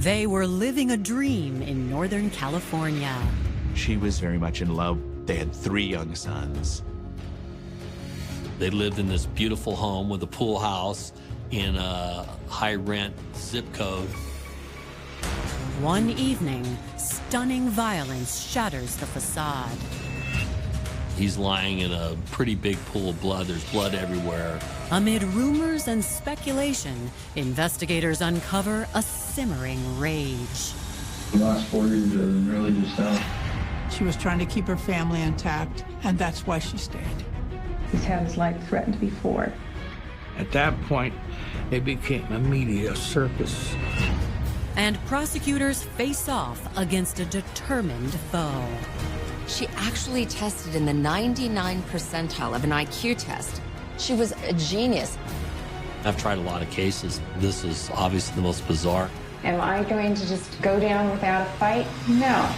They were living a dream in Northern California. She was very much in love. They had 3 young sons. They lived in this beautiful home with a pool house in a high-rent zip code. One evening, stunning violence shatters the facade. He's lying in a pretty big pool of blood. There's blood everywhere. Amid rumors and speculation, investigators uncover a simmering rage. The last 4 years are really just out. She was trying to keep her family intact, and that's why she stayed. He's had his life threatened before. At that point, it became a media circus. And prosecutors face off against a determined foe. She actually tested in the 99th percentile of an IQ test. She was a genius. I've tried a lot of cases. This is obviously the most bizarre. Am I going to just go down without a fight? No.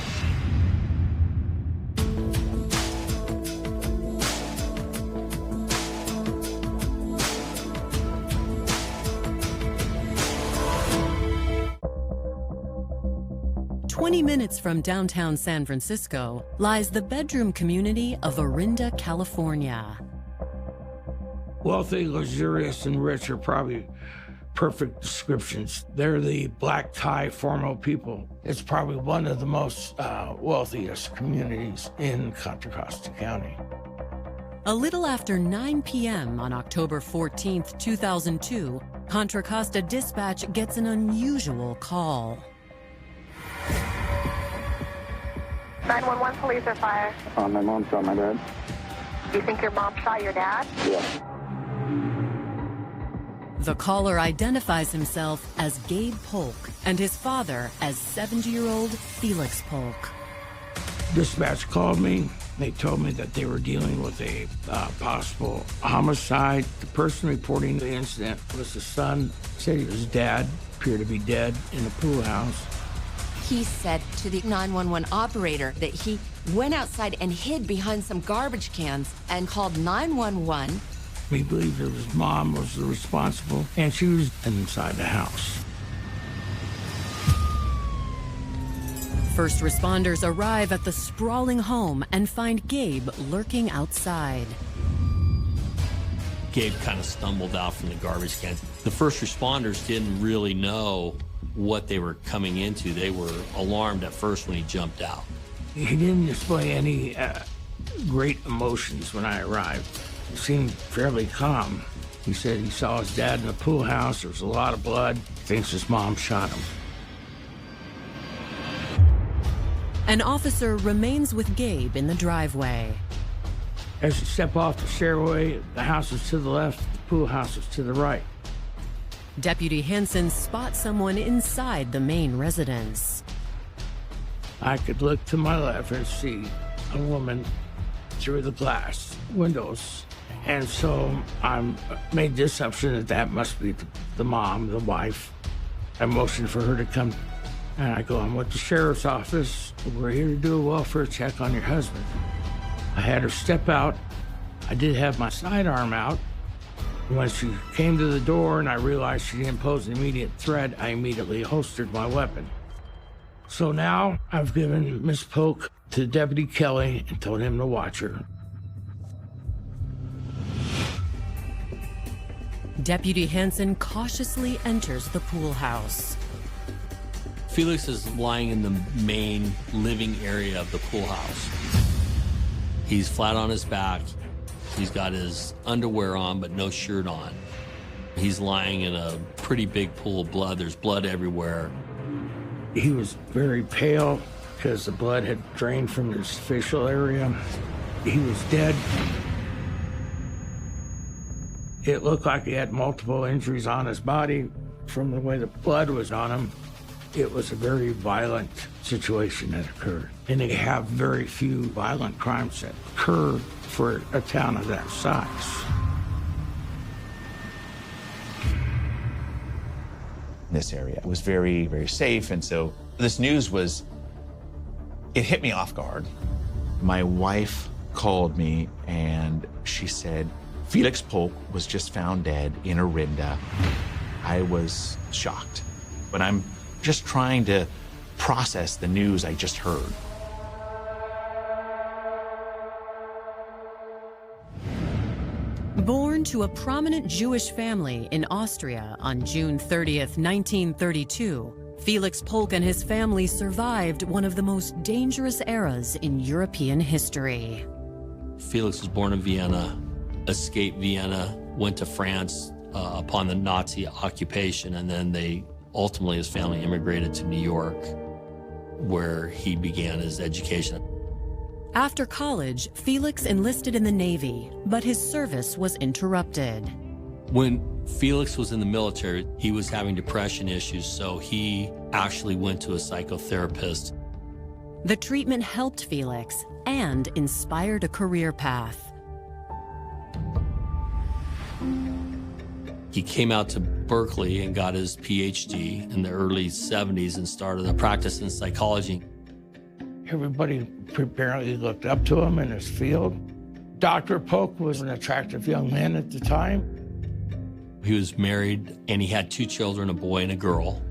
Minutes from downtown San Francisco lies the bedroom community of Orinda, California. Wealthy, luxurious, and rich are probably perfect descriptions. They're the black tie formal people. It's probably one of the most wealthiest communities in Contra Costa County. A little after 9 p.m. on October 14th, 2002, Contra Costa Dispatch gets an unusual call. 911, police are fire. My mom shot my dad. You think your mom shot your dad? Yeah. The caller identifies himself as Gabe Polk and his father as 70-year-old Felix Polk. Dispatch called me. They told me that they were dealing with a possible homicide. The person reporting the incident was the son. Said his dad appeared to be dead in the pool house. He said to the 911 operator that he went outside and hid behind some garbage cans and called 911. We believed that his mom was the responsible, and she was inside the house. First responders arrive at the sprawling home and find Gabe lurking outside. Gabe kind of stumbled out from the garbage cans. The first responders didn't really know what they were coming into. They were alarmed at first when he jumped out. He didn't display any great emotions when I arrived. He seemed fairly calm. He said he saw his dad in the pool house. There was a lot of blood. He thinks his mom shot him. An officer remains with Gabe in the driveway. As you step off the stairway, the house is to the left, the pool house is to the right. Deputy Hansen spots someone inside the main residence. I could look to my left and see a woman through the glass windows. And so I made the assumption that that must be the mom, the wife. I motioned for her to come. And I go, I'm with the sheriff's office. We're here to do a welfare check on your husband. I had her step out. I did have my sidearm out. When she came to the door and I realized she didn't pose an immediate threat, I immediately holstered my weapon. So now I've given Miss Polk to Deputy Kelly and told him to watch her. Deputy Hansen cautiously enters the pool house. Felix is lying in the main living area of the pool house. He's flat on his back. He's got his underwear on, but no shirt on. He's lying in a pretty big pool of blood. There's blood everywhere. He was very pale because the blood had drained from his facial area. He was dead. It looked like he had multiple injuries on his body from the way the blood was on him. It was a very violent situation that occurred. And they have very few violent crimes that occur for a town of that size. This area was very, very safe, and so this news it hit me off guard. My wife called me and she said, Felix Polk was just found dead in Orinda. I was shocked. When I'm just trying to process the news I just heard. Born to a prominent Jewish family in Austria on June 30th, 1932, Felix Polk and his family survived one of the most dangerous eras in European history. Felix was born in Vienna, escaped Vienna, went to France upon the Nazi occupation, and then ultimately his family immigrated to New York, where he began his education. After college, Felix enlisted in the Navy, but his service was interrupted. When Felix was in the military, he was having depression issues, so he actually went to a psychotherapist. The treatment helped Felix and inspired a career path. He came out to Berkeley and got his PhD in the early 70s and started a practice in psychology. Everybody apparently looked up to him in his field. Dr. Polk was an attractive young man at the time. He was married and he had 2 children, a boy and a girl.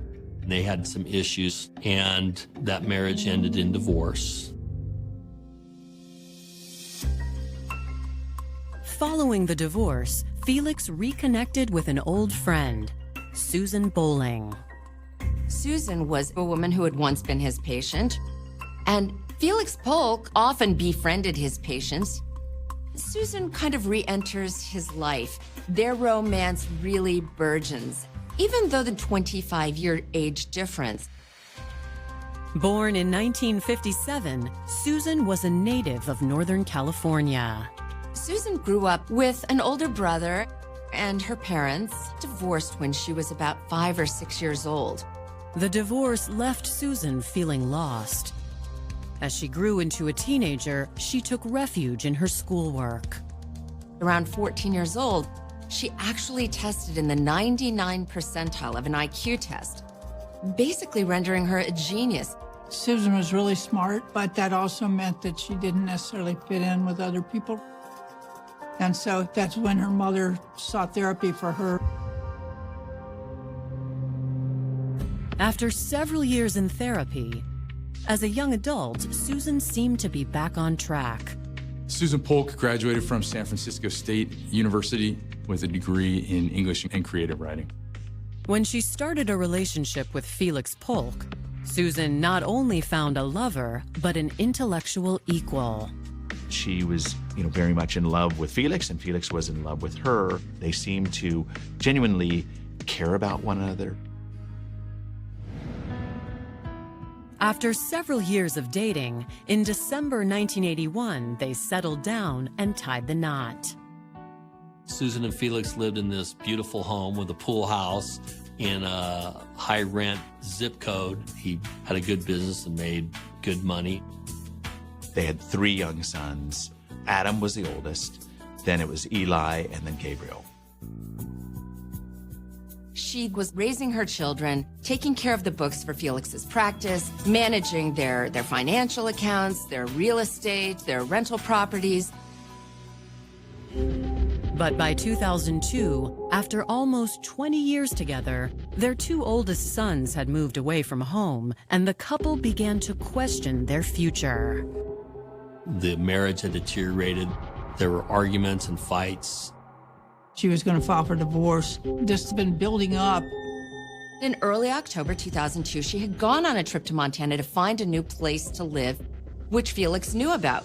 They had some issues and that marriage ended in divorce. Following the divorce, Felix reconnected with an old friend, Susan Bowling. Susan was a woman who had once been his patient, and Felix Polk often befriended his patients. Susan kind of re-enters his life. Their romance really burgeons, even though the 25-year age difference. Born in 1957, Susan was a native of Northern California. Susan grew up with an older brother, and her parents divorced when she was about 5 or 6 years old. The divorce left Susan feeling lost. As she grew into a teenager, she took refuge in her schoolwork. Around 14 years old, she actually tested in the 99th percentile of an IQ test, basically rendering her a genius. Susan was really smart, but that also meant that she didn't necessarily fit in with other people. And so that's when her mother sought therapy for her. After several years in therapy, as a young adult, Susan seemed to be back on track. Susan Polk graduated from San Francisco State University with a degree in English and creative writing. When she started a relationship with Felix Polk, Susan not only found a lover, but an intellectual equal. She was, very much in love with Felix, and Felix was in love with her. They seemed to genuinely care about one another. After several years of dating, in December 1981, they settled down and tied the knot. Susan and Felix lived in this beautiful home with a pool house in a high-rent zip code. He had a good business and made good money. They had 3 young sons. Adam was the oldest, then it was Eli, and then Gabriel. She was raising her children, taking care of the books for Felix's practice, managing their financial accounts, their real estate, their rental properties. But by 2002, after almost 20 years together, their 2 oldest sons had moved away from home, and the couple began to question their future. The marriage had deteriorated. There were arguments and fights. She was going to file for divorce. This has been building up. In early October 2002, she had gone on a trip to Montana to find a new place to live, which Felix knew about.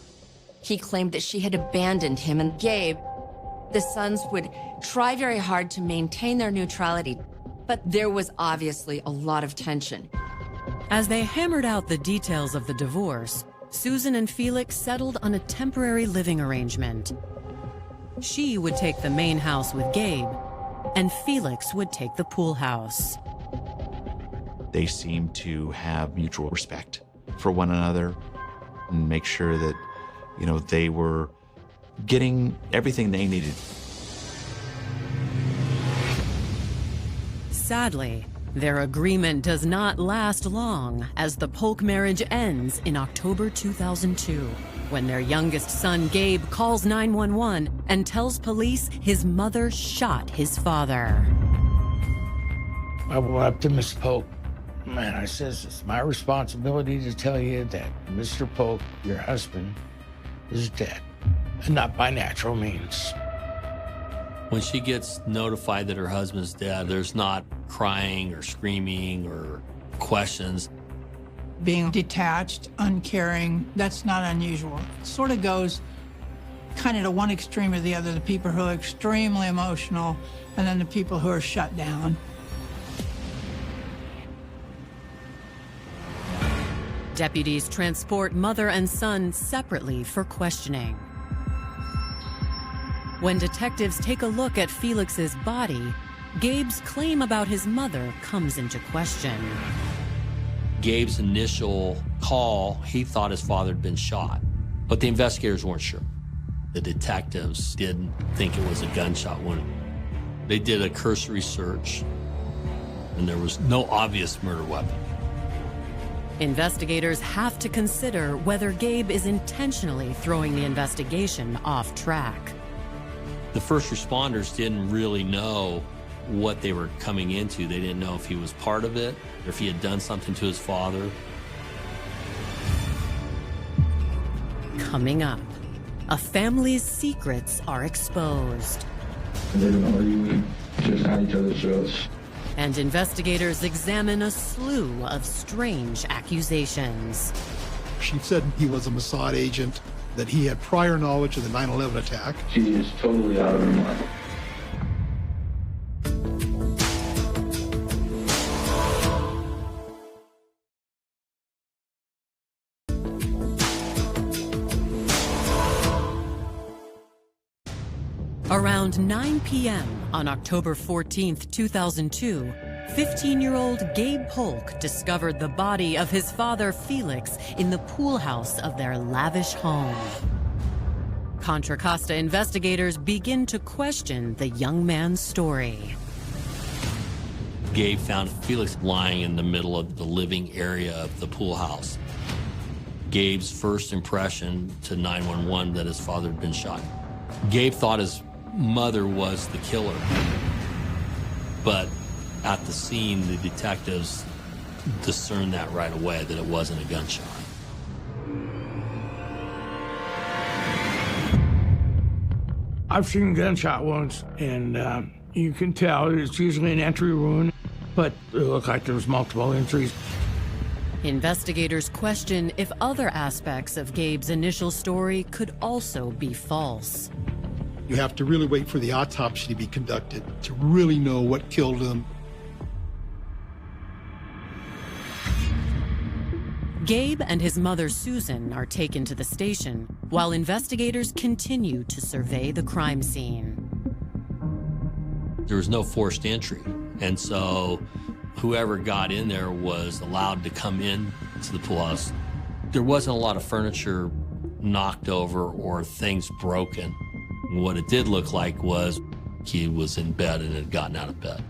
He claimed that she had abandoned him and Gabe. The sons would try very hard to maintain their neutrality, but there was obviously a lot of tension. As they hammered out the details of the divorce, Susan and Felix settled on a temporary living arrangement. She would take the main house with Gabe, and Felix would take the pool house. They seemed to have mutual respect for one another and make sure that, they were getting everything they needed. Sadly, their agreement does not last long, as the Polk marriage ends in October 2002, when their youngest son, Gabe, calls 911 and tells police his mother shot his father. I went up to Miss Polk And I says, it's my responsibility to tell you that Mr. Polk, your husband, is dead, and not by natural means. When she gets notified that her husband's dead, there's not crying or screaming or questions. Being detached, uncaring, that's not unusual. It sort of goes kind of to one extreme or the other, the people who are extremely emotional, and then the people who are shut down. Deputies transport mother and son separately for questioning. When detectives take a look at Felix's body, Gabe's claim about his mother comes into question. Gabe's initial call, he thought his father had been shot, but the investigators weren't sure. The detectives didn't think it was a gunshot wound. They did a cursory search, and there was no obvious murder weapon. Investigators have to consider whether Gabe is intentionally throwing the investigation off track. The first responders didn't really know what they were coming into. They didn't know if he was part of it or if he had done something to his father. Coming up, a family's secrets are exposed. They don't argue, just at each other's throats. And investigators examine a slew of strange accusations. She said he was a Mossad agent, that he had prior knowledge of the 9/11 attack. She is totally out of her mind. Around 9 p.m. on October 14th, 2002, 15-year-old Gabe Polk discovered the body of his father, Felix, in the pool house of their lavish home. Contra Costa investigators begin to question the young man's story. Gabe found Felix lying in the middle of the living area of the pool house. Gabe's first impression to 911 that his father had been shot. Gabe thought his mother was the killer, but at the scene, the detectives discerned that right away, that it wasn't a gunshot. I've seen gunshot wounds, and you can tell it's usually an entry wound, but it looked like there was multiple injuries. Investigators question if other aspects of Gabe's initial story could also be false. You have to really wait for the autopsy to be conducted to really know what killed him. Gabe and his mother, Susan, are taken to the station while investigators continue to survey the crime scene. There was no forced entry, and so whoever got in there was allowed to come in to the pool house. There wasn't a lot of furniture knocked over or things broken. What it did look like was he was in bed and had gotten out of bed.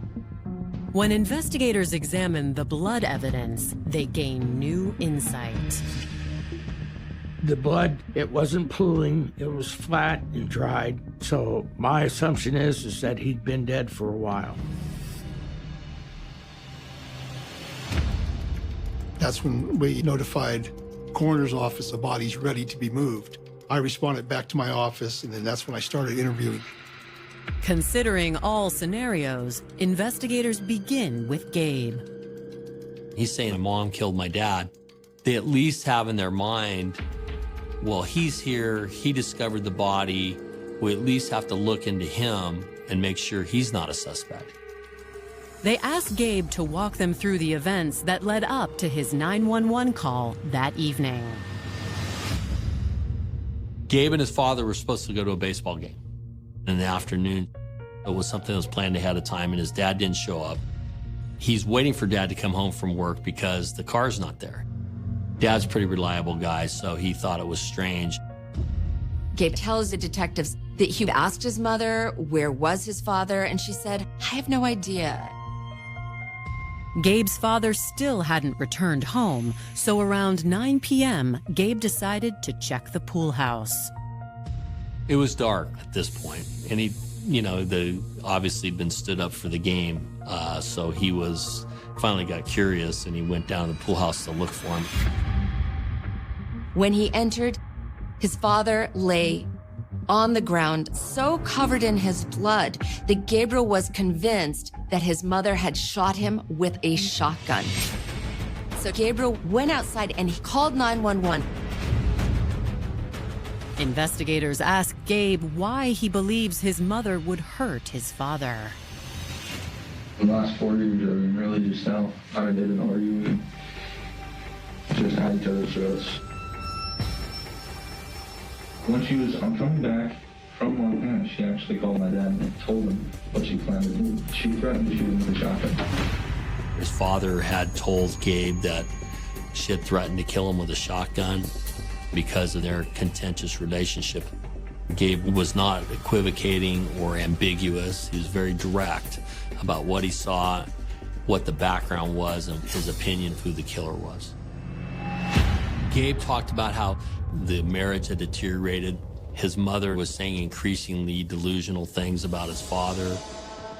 When investigators examine the blood evidence, they gain new insight. The blood, it wasn't pooling, it was flat and dried. So my assumption is that he'd been dead for a while. That's when we notified coroner's office the body's ready to be moved. I responded back to my office, and then that's when I started interviewing. Considering all scenarios, investigators begin with Gabe. He's saying, Mom killed my dad. They at least have in their mind, well, he's here, he discovered the body. We at least have to look into him and make sure he's not a suspect. They ask Gabe to walk them through the events that led up to his 911 call that evening. Gabe and his father were supposed to go to a baseball game in the afternoon. It was something that was planned ahead of time, and his dad didn't show up. He's waiting for Dad to come home from work because the car's not there. Dad's a pretty reliable guy, so he thought it was strange. Gabe tells the detectives that he asked his mother where was his father, and she said, I have no idea. Gabe's father still hadn't returned home, so around 9 p.m., Gabe decided to check the pool house. It was dark at this point, and he, obviously been stood up for the game, so he was finally got curious and he went down to the pool house to look for him. When he entered, his father lay on the ground, so covered in his blood that Gabriel was convinced that his mother had shot him with a shotgun. So Gabriel went outside and he called 911. Investigators ask Gabe why he believes his mother would hurt his father. The last 4 years, I've been really just now. I didn't argue. Just had each other's throats. When I'm coming back from Montana, she actually called my dad and told him what she planned to do. She threatened to shoot him with a shotgun. His father had told Gabe that she had threatened to kill him with a shotgun because of their contentious relationship. Gabe was not equivocating or ambiguous. He was very direct about what he saw, what the background was, and his opinion of who the killer was. Gabe talked about how the marriage had deteriorated. His mother was saying increasingly delusional things about his father.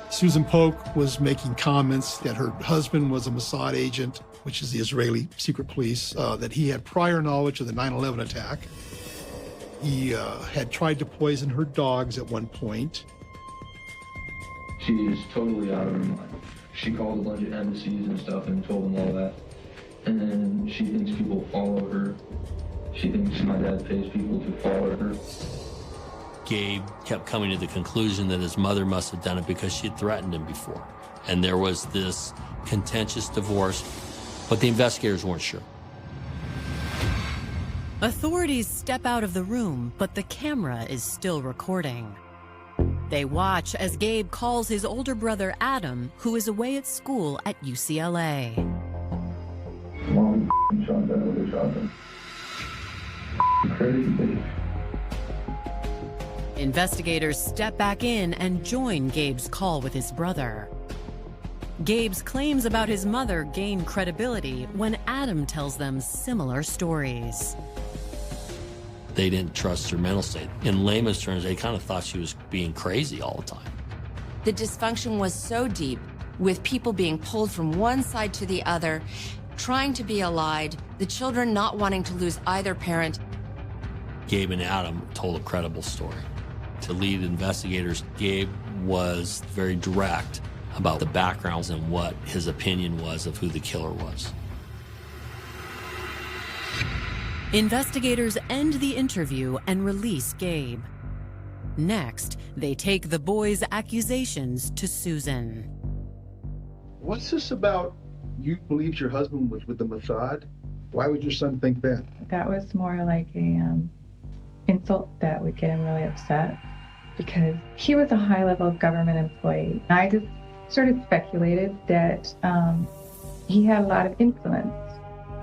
Susan Polk was making comments that her husband was a Mossad agent, which is the Israeli secret police, that he had prior knowledge of the 9/11 attack. He had tried to poison her dogs at one point. She is totally out of her mind. She called a bunch of embassies and stuff and told them all that. And then she thinks people follow her. She thinks my dad pays people to follow her. Gabe kept coming to the conclusion that his mother must have done it because she had threatened him before. And there was this contentious divorce, but the investigators weren't sure. Authorities step out of the room, but the camera is still recording. They watch as Gabe calls his older brother Adam, who is away at school at UCLA. Mom shot that with a shotgun. Crazy bitch. Investigators step back in and join Gabe's call with his brother. Gabe's claims about his mother gain credibility when Adam tells them similar stories. They didn't trust her mental state. In layman's terms, they kind of thought she was being crazy all the time. The dysfunction was so deep, with people being pulled from one side to the other, trying to be allied, the children not wanting to lose either parent. Gabe and Adam told a credible story. To lead investigators, Gabe was very direct about the backgrounds and what his opinion was of who the killer was. Investigators end the interview and release Gabe. Next, they take the boy's accusations to Susan. What's this about? You believed your husband was with the Mossad? Why would your son think that? That was more like a insult that would get him really upset because he was a high-level government employee. I just sort of speculated that he had a lot of influence.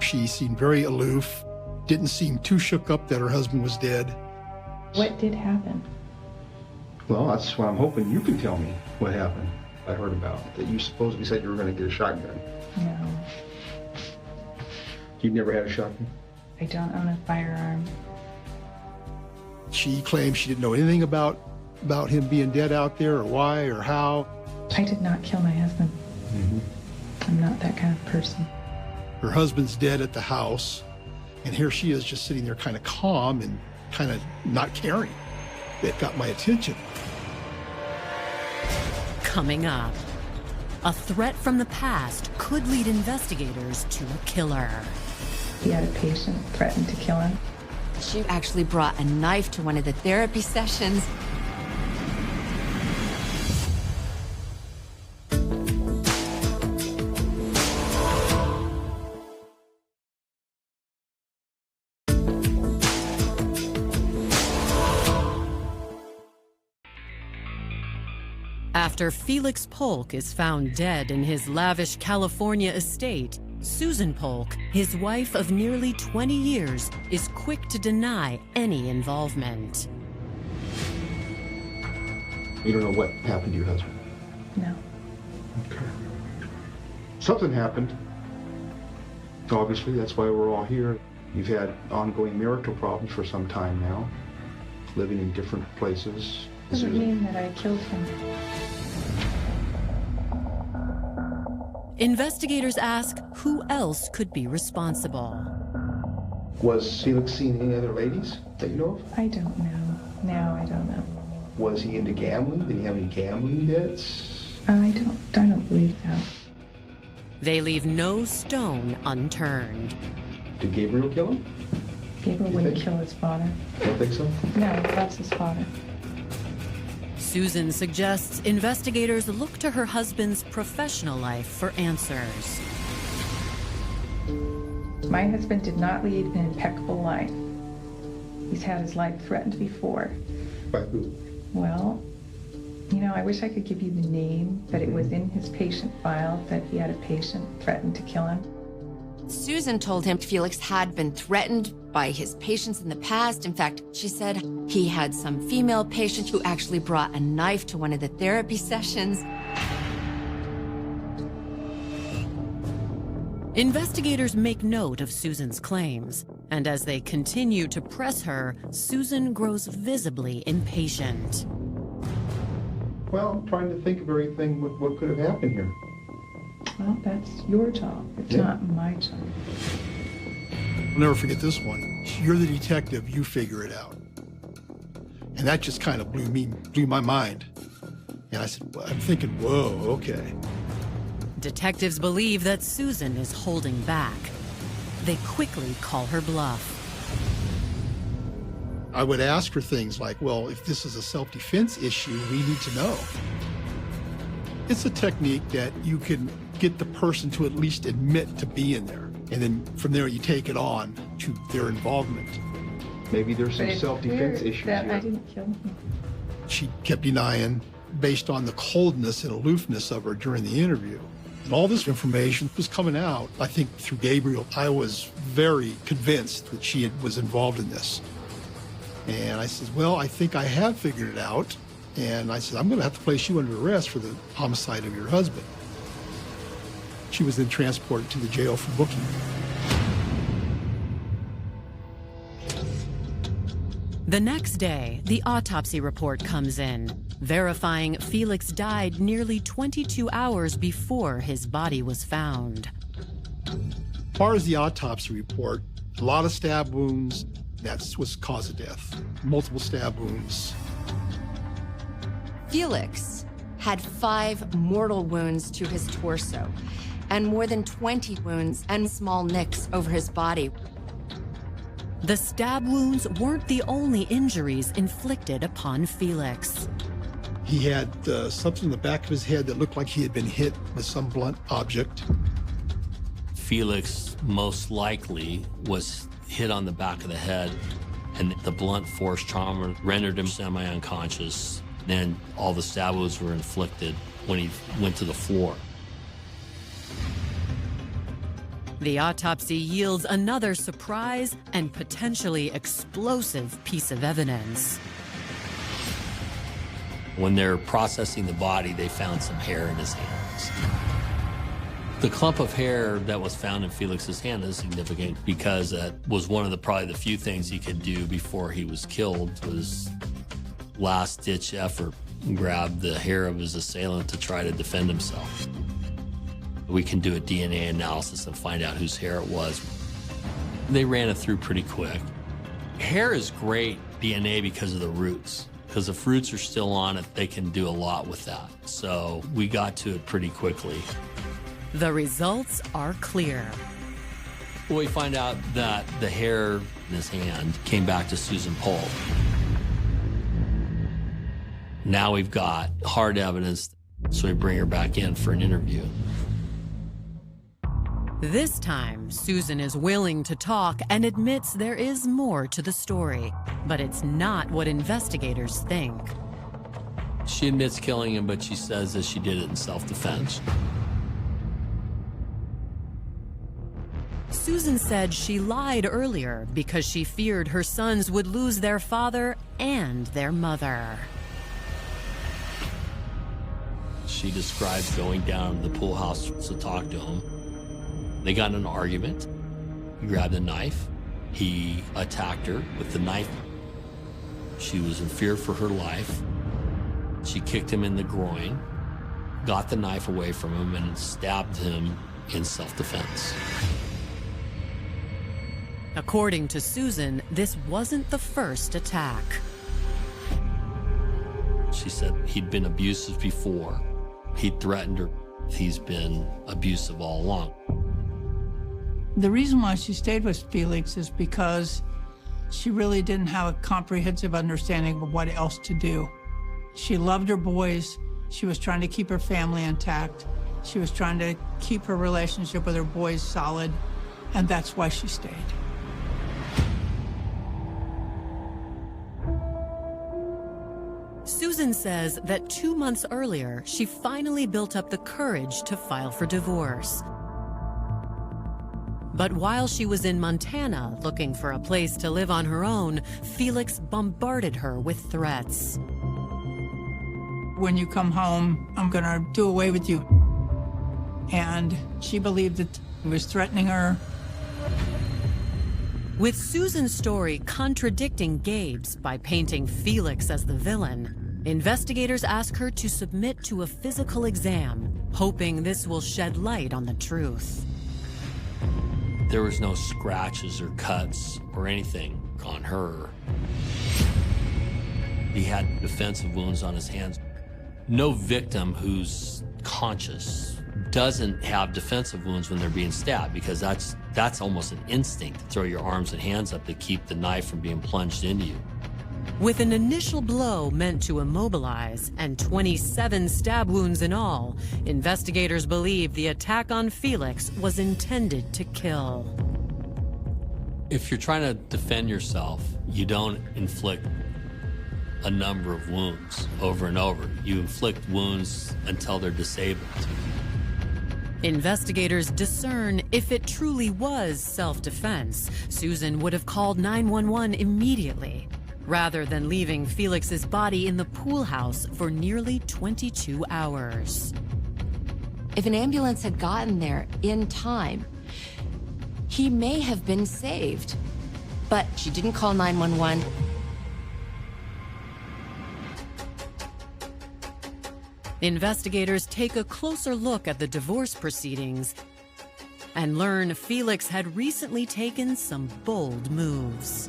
She seemed very aloof, didn't seem too shook up that her husband was dead. What did happen? Well, that's what I'm hoping you can tell me what happened. I heard about that you supposedly said you were going to get a shotgun. No, You've never had a shotgun? I don't own a firearm. She claimed she didn't know anything about him being dead out there or why or how. I did not kill my husband. I'm not that kind of person. Her husband's dead at the house, and here she is just sitting there kind of calm and kind of not caring. That got my attention. Coming up, a threat from the past could lead investigators to a killer. He had a patient threatened to kill him. She actually brought a knife to one of the therapy sessions. After Felix Polk is found dead in his lavish California estate, Susan Polk, his wife of nearly 20 years, is quick to deny any involvement. You don't know what happened to your husband? No. Okay. Something happened. Obviously, that's why we're all here. You've had ongoing marital problems for some time now, living in different places. Doesn't mean that I killed him. Investigators ask who else could be responsible. Was Felix seeing any other ladies that you know of? I don't know. No, I don't know. Was he into gambling? Did he have any gambling debts? I don't believe so. They leave no stone unturned. Did Gabriel kill him? Gabriel wouldn't kill his father. Don't think so? No, he loves his father. Susan suggests investigators look to her husband's professional life for answers. My husband did not lead an impeccable life. He's had his life threatened before. By who? Well, you know, I wish I could give you the name, but it was in his patient file that he had a patient threatened to kill him. Susan told him Felix had been threatened by his patients in the past. In fact, she said he had some female patient who actually brought a knife to one of the therapy sessions. Investigators make note of Susan's claims, and as they continue to press her, Susan grows visibly impatient. Well, I'm trying to think of everything, what could have happened here. Well, that's your job. It's not my job. I'll never forget this one. You're the detective, you figure it out. And that just kind of blew my mind. And I said, well, I'm thinking, whoa, okay. Detectives believe that Susan is holding back. They quickly call her bluff. I would ask her things like, well, if this is a self-defense issue, we need to know. It's a technique that you can get the person to at least admit to being there. And then from there, you take it on to their involvement. Maybe there's some self-defense issues that here. I didn't kill him. She kept denying based on the coldness and aloofness of her during the interview. And all this information was coming out, I think, through Gabriel. I was very convinced that she was involved in this. And I said, well, I think I have figured it out. And I said, I'm going to have to place you under arrest for the homicide of your husband. She was then transported to the jail for booking. The next day, the autopsy report comes in, verifying Felix died nearly 22 hours before his body was found. As far as the autopsy report, a lot of stab wounds. That's what's the cause of death. Multiple stab wounds. Felix had 5 mortal wounds to his torso and more than 20 wounds and small nicks over his body. The stab wounds weren't the only injuries inflicted upon Felix. He had something in the back of his head that looked like he had been hit with some blunt object. Felix most likely was hit on the back of the head, and the blunt force trauma rendered him semi-unconscious. Then all the stab wounds were inflicted when he went to the floor. The autopsy yields another surprise and potentially explosive piece of evidence. When they're processing the body, they found some hair in his hands. The clump of hair that was found in Felix's hand is significant because that was one of probably the few things he could do before he was killed was last-ditch effort, grab the hair of his assailant to try to defend himself. We can do a DNA analysis and find out whose hair it was. They ran it through pretty quick. Hair is great DNA because of the roots. Because if roots are still on it, they can do a lot with that. So we got to it pretty quickly. The results are clear. We find out that the hair in his hand came back to Susan Polk. Now we've got hard evidence, so we bring her back in for an interview. This time, Susan is willing to talk and admits there is more to the story, but it's not what investigators think. She admits killing him, but she says that she did it in self-defense. Susan said she lied earlier because she feared her sons would lose their father and their mother. She describes going down to the pool house to talk to him. They got in an argument. He grabbed a knife. He attacked her with the knife. She was in fear for her life. She kicked him in the groin. got the knife away from him and stabbed him in self-defense. According to Susan, this wasn't the first attack. She said he'd been abusive before. He threatened her. He's been abusive all along. The reason why she stayed with Felix is because she really didn't have a comprehensive understanding of what else to do. She loved her boys. She was trying to keep her family intact. She was trying to keep her relationship with her boys solid, and that's why she stayed. Susan says that 2 months earlier, she finally built up the courage to file for divorce. But while she was in Montana looking for a place to live on her own, Felix bombarded her with threats. When you come home, I'm gonna do away with you. And she believed that he was threatening her. With Susan's story contradicting Gabe's by painting Felix as the villain, investigators ask her to submit to a physical exam, hoping this will shed light on the truth. There was no scratches or cuts or anything on her. He had defensive wounds on his hands. No victim who's conscious doesn't have defensive wounds when they're being stabbed, because that's almost an instinct to throw your arms and hands up to keep the knife from being plunged into you. With an initial blow meant to immobilize and 27 stab wounds in all, investigators believe the attack on Felix was intended to kill. If you're trying to defend yourself, you don't inflict a number of wounds over and over. You inflict wounds until they're disabled. Investigators discern if it truly was self-defense, Susan would have called 911 immediately, rather than leaving Felix's body in the pool house for nearly 22 hours. If an ambulance had gotten there in time, he may have been saved. But she didn't call 911. Investigators take a closer look at the divorce proceedings and learn Felix had recently taken some bold moves.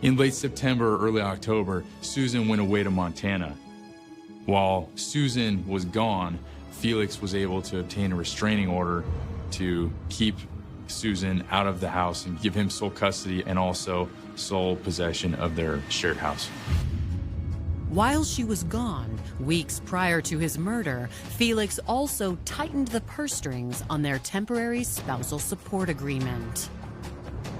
In late September or early October, Susan went away to Montana. While Susan was gone, Felix was able to obtain a restraining order to keep Susan out of the house and give him sole custody and also sole possession of their shared house. While she was gone, weeks prior to his murder, Felix also tightened the purse strings on their temporary spousal support agreement.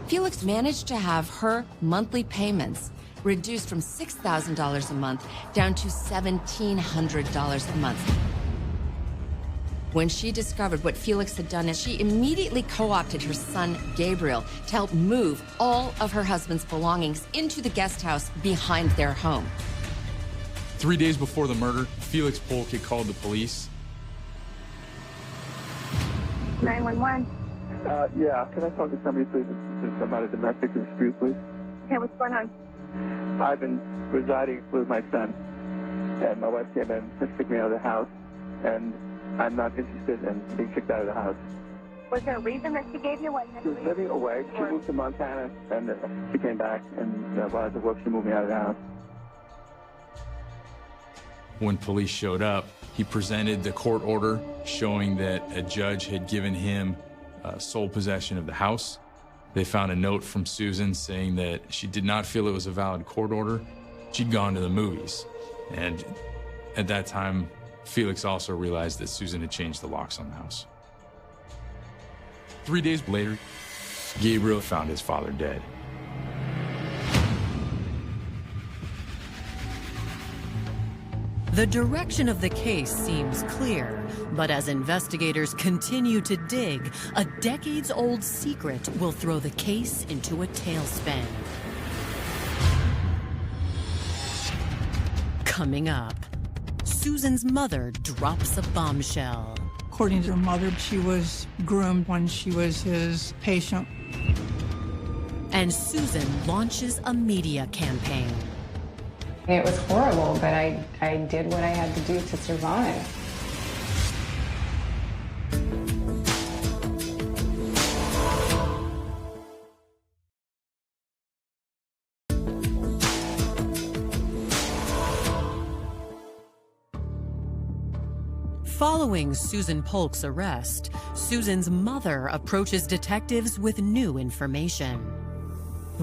Felix managed to have her monthly payments reduced from $6,000 a month down to $1,700 a month. When she discovered what Felix had done, she immediately co-opted her son, Gabriel, to help move all of her husband's belongings into the guest house behind their home. 3 days before the murder, Felix Polk had called the police. 911. Yeah, can I talk to somebody, please? It's about a domestic dispute, please. Okay, what's going on? I've been residing with my son, and my wife came in to kick me out of the house, and I'm not interested in being kicked out of the house. Was there a reason that she gave you? What? She was living away. She moved to Montana, and she came back, and while I was at work, she moved me out of the house. When police showed up, he presented the court order showing that a judge had given him sole possession of the house. They found a note from Susan saying that she did not feel it was a valid court order. She'd gone to the movies. And at that time, Felix also realized that Susan had changed the locks on the house. 3 days later, Gabriel found his father dead. The direction of the case seems clear, but as investigators continue to dig, a decades-old secret will throw the case into a tailspin. Coming up, Susan's mother drops a bombshell. According to her mother, she was groomed when she was his patient. And Susan launches a media campaign. It was horrible, but I did what I had to do to survive. Following Susan Polk's arrest, Susan's mother approaches detectives with new information.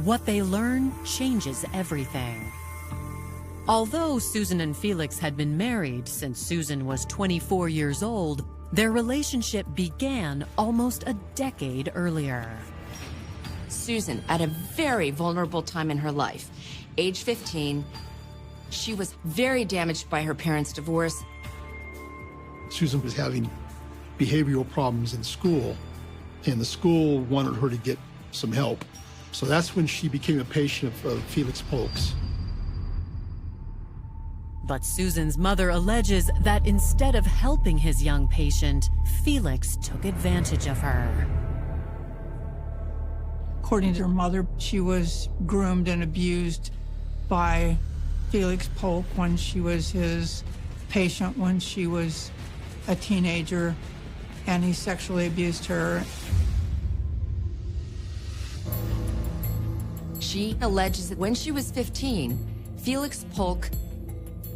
What they learn changes everything. Although Susan and Felix had been married since Susan was 24 years old, their relationship began almost a decade earlier. Susan, at a very vulnerable time in her life, age 15, she was very damaged by her parents' divorce. Susan was having behavioral problems in school, and the school wanted her to get some help. So that's when she became a patient of Felix Polk's. But Susan's mother alleges that instead of helping his young patient, Felix took advantage of her. According to her mother, she was groomed and abused by Felix Polk when she was his patient when she was a teenager, and he sexually abused her. She alleges that when she was 15, Felix Polk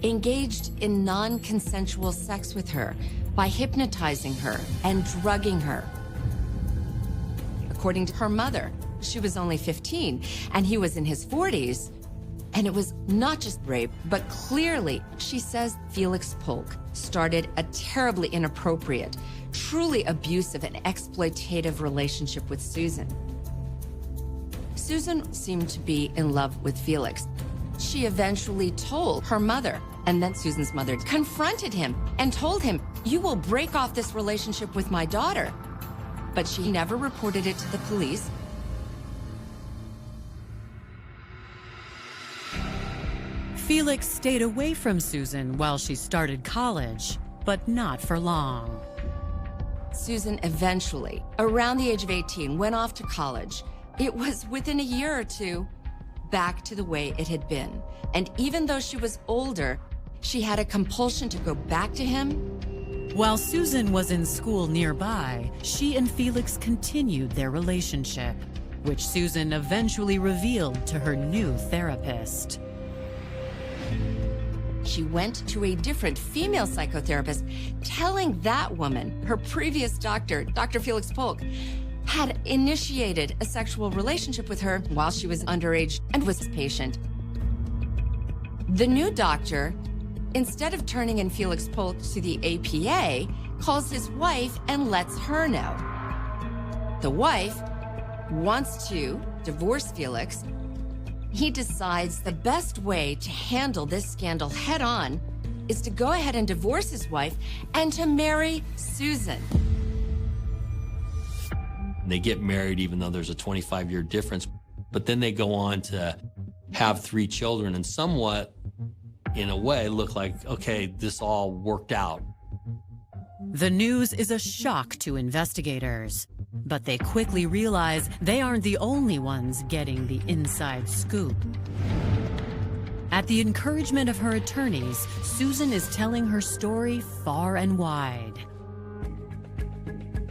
engaged in non-consensual sex with her by hypnotizing her and drugging her. According to her mother, she was only 15 and he was in his 40s. And it was not just rape, but clearly, she says Felix Polk started a terribly inappropriate, truly abusive and exploitative relationship with Susan. Susan seemed to be in love with Felix. She eventually told her mother, and then Susan's mother confronted him and told him, "You will break off this relationship with my daughter." But she never reported it to the police. Felix stayed away from Susan while she started college, but not for long. Susan eventually, around the age of 18, went off to college. It was within a year or two back to the way it had been. And even though she was older, she had a compulsion to go back to him. While Susan was in school nearby, she and Felix continued their relationship, which Susan eventually revealed to her new therapist. She went to a different female psychotherapist, telling that woman, her previous doctor, Dr. Felix Polk, had initiated a sexual relationship with her while she was underage and was his patient. The new doctor, instead of turning in Felix Polk to the APA, calls his wife and lets her know. The wife wants to divorce Felix. He decides the best way to handle this scandal head-on is to go ahead and divorce his wife and to marry Susan. They get married even though there's a 25-year difference, but then they go on to have 3 children and somewhat, in a way, look like, okay, this all worked out. The news is a shock to investigators, but they quickly realize they aren't the only ones getting the inside scoop. At the encouragement of her attorneys, Susan is telling her story far and wide.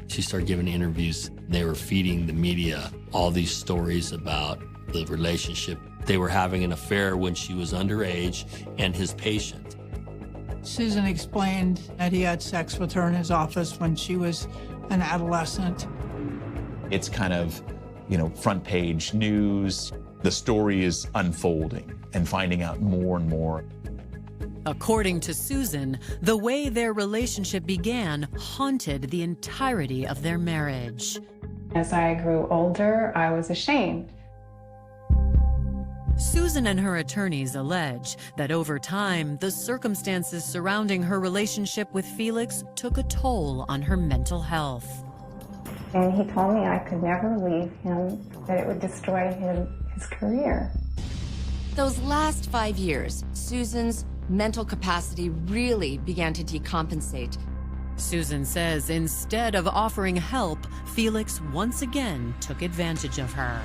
She started giving interviews. They were feeding the media all these stories about the relationship. They were having an affair when she was underage and his patient. Susan explained that he had sex with her in his office when she was an adolescent. It's kind of, front page news. The story is unfolding and finding out more and more. According to Susan, the way their relationship began haunted the entirety of their marriage. As I grew older, I was ashamed. Susan and her attorneys allege that over time, the circumstances surrounding her relationship with Felix took a toll on her mental health. And he told me I could never leave him, that it would destroy his career. Those last 5 years, Susan's mental capacity really began to decompensate. Susan says instead of offering help, Felix once again took advantage of her.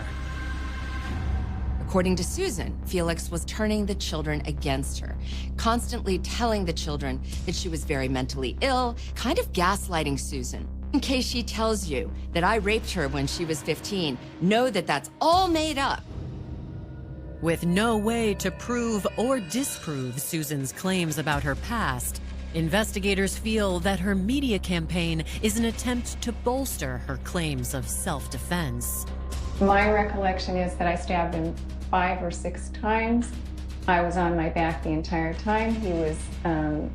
According to Susan, Felix was turning the children against her, constantly telling the children that she was very mentally ill, kind of gaslighting Susan. In case she tells you that I raped her when she was 15, know that that's all made up. With no way to prove or disprove Susan's claims about her past, Investigators feel that her media campaign is an attempt to bolster her claims of self-defense. My recollection is that I stabbed him 5 or 6 times. I was on my back the entire time. He was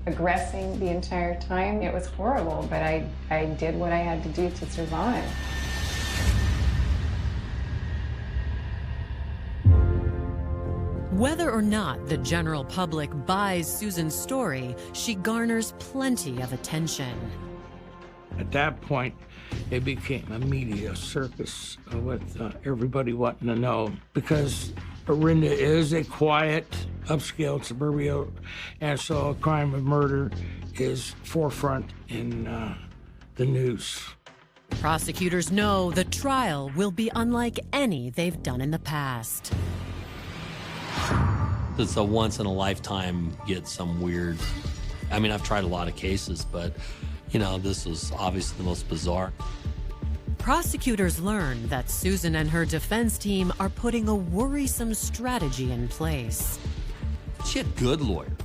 aggressing the entire time. It was horrible, but I did what I had to do to survive. Whether or not the general public buys Susan's story, she garners plenty of attention. At that point, it became a media circus with everybody wanting to know, because Orinda is a quiet, upscale suburbia, and so a crime of murder is forefront in the news. Prosecutors know the trial will be unlike any they've done in the past. It's a once-in-a-lifetime get some weird... I mean, I've tried a lot of cases, but, you know, this was obviously the most bizarre. Prosecutors learn that Susan and her defense team are putting a worrisome strategy in place. She had a good lawyer.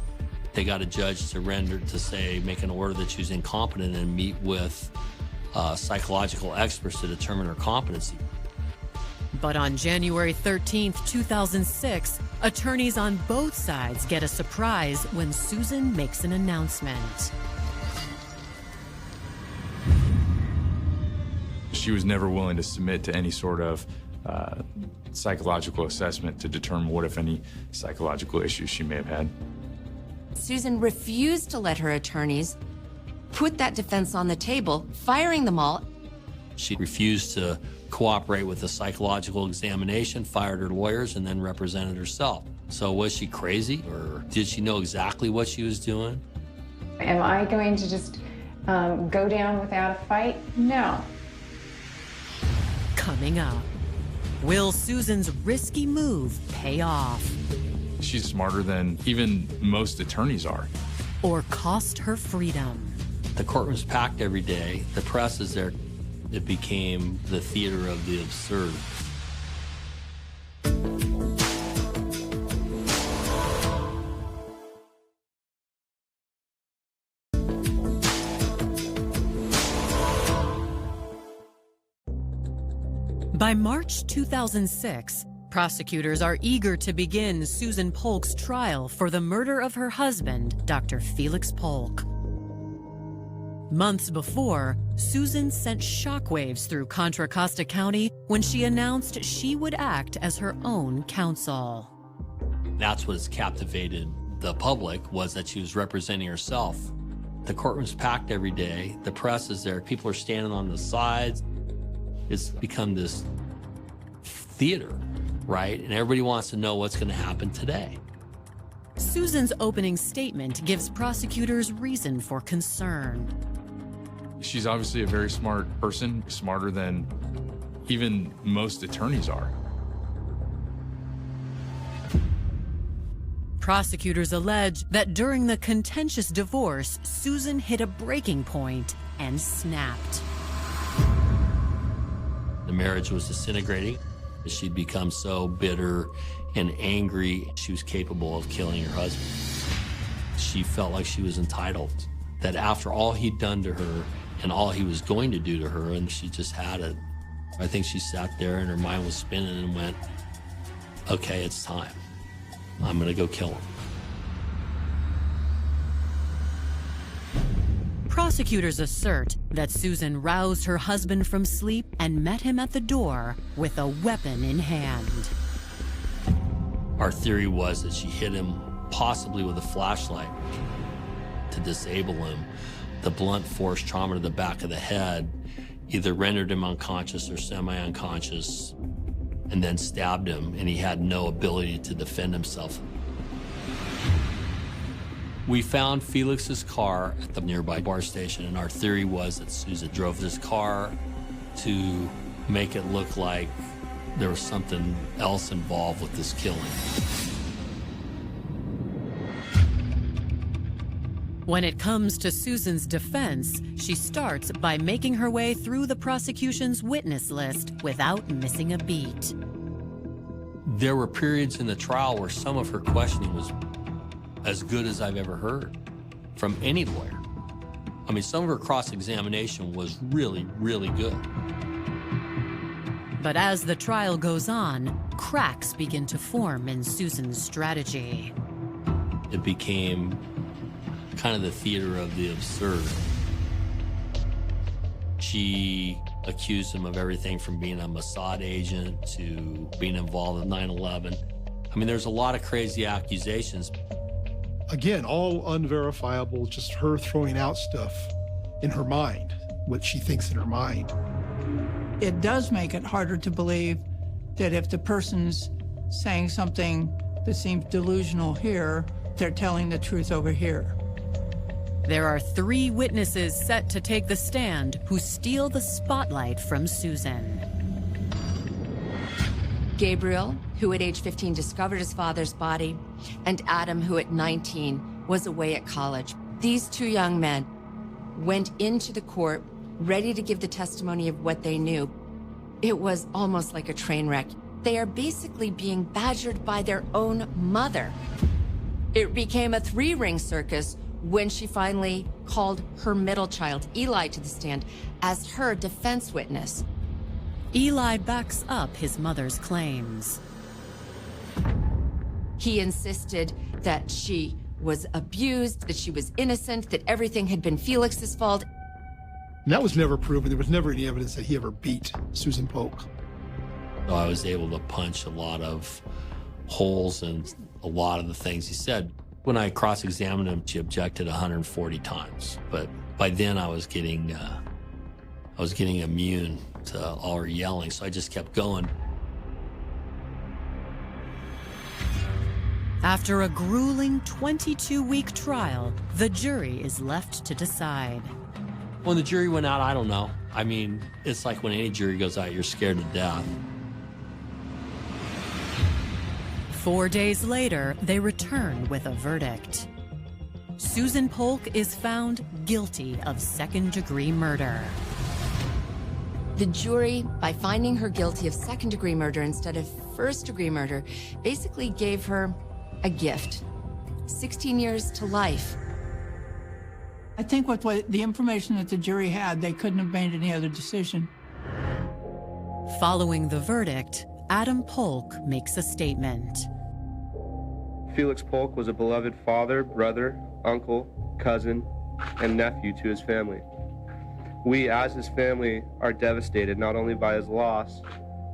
They got a judge to make an order that she was incompetent and meet with psychological experts to determine her competency. But on January 13th, 2006, attorneys on both sides get a surprise when Susan makes an announcement. She was never willing to submit to any sort of psychological assessment to determine what, if any, psychological issues she may have had. Susan refused to let her attorneys put that defense on the table, firing them all. She refused to cooperate with the psychological examination, fired her lawyers, and then represented herself. So was she crazy, or did she know exactly what she was doing? Am I going to just go down without a fight? No. Coming up, will Susan's risky move pay off? She's smarter than even most attorneys are. Or cost her freedom? The courtroom's packed every day. The press is there. It became the theater of the absurd. By March 2006, prosecutors are eager to begin Susan Polk's trial for the murder of her husband, Dr. Felix Polk. Months before, Susan sent shockwaves through Contra Costa County when she announced she would act as her own counsel. That's what has captivated the public, was that she was representing herself. The courtroom's packed every day. The press is there. People are standing on the sides. It's become this theater, right? And everybody wants to know what's going to happen today. Susan's opening statement gives prosecutors reason for concern. She's obviously a very smart person, smarter than even most attorneys are. Prosecutors allege that during the contentious divorce, Susan hit a breaking point and snapped. The marriage was disintegrating. She'd become so bitter and angry, she was capable of killing her husband. She felt like she was entitled, that after all he'd done to her and all he was going to do to her, and she just had it. I think she sat there and her mind was spinning and went, okay, it's time. I'm gonna go kill him. Prosecutors assert that Susan roused her husband from sleep and met him at the door with a weapon in hand. Our theory was that she hit him possibly with a flashlight to disable him. The blunt force trauma to the back of the head either rendered him unconscious or semi-unconscious, and then stabbed him, and he had no ability to defend himself. We found Felix's car at the nearby bar station, and our theory was that Susan drove this car to make it look like there was something else involved with this killing. When it comes to Susan's defense, she starts by making her way through the prosecution's witness list without missing a beat. There were periods in the trial where some of her questioning was as good as I've ever heard. from any lawyer. I mean, some of her cross-examination was really, really good. But as the trial goes on, cracks begin to form in Susan's strategy. It became kind of the theater of the absurd. She accused him of everything from being a Mossad agent to being involved in 9/11. I mean, there's a lot of crazy accusations. Again, all unverifiable, just her throwing out stuff in her mind, what she thinks in her mind. It does make it harder to believe that if the person's saying something that seems delusional here, they're telling the truth over here. There are 3 witnesses set to take the stand who steal the spotlight from Susan. Gabriel, who at age 15 discovered his father's body, and Adam, who at 19 was away at college. These 2 young men went into the court ready to give the testimony of what they knew. It was almost like a train wreck. They are basically being badgered by their own mother. It became a 3-ring circus when she finally called her middle child, Eli, to the stand as her defense witness. Eli backs up his mother's claims. He insisted that she was abused, that she was innocent, that everything had been Felix's fault. And that was never proven. There was never any evidence that he ever beat Susan Polk. So I was able to punch a lot of holes in a lot of the things he said. When I cross-examined him, she objected 140 times. But by then I was getting immune to all her yelling, so I just kept going. After a grueling 22-week trial, the jury is left to decide. When the jury went out, I don't know. I mean, it's like when any jury goes out, you're scared to death. 4 days later, they return with a verdict. Susan Polk is found guilty of second-degree murder. The jury, by finding her guilty of second-degree murder instead of first-degree murder, basically gave her a gift. 16 years to life. I think with the information that the jury had, they couldn't have made any other decision. Following the verdict, Adam Polk makes a statement. Felix Polk was a beloved father, brother, uncle, cousin, and nephew to his family. We, as his family, are devastated not only by his loss,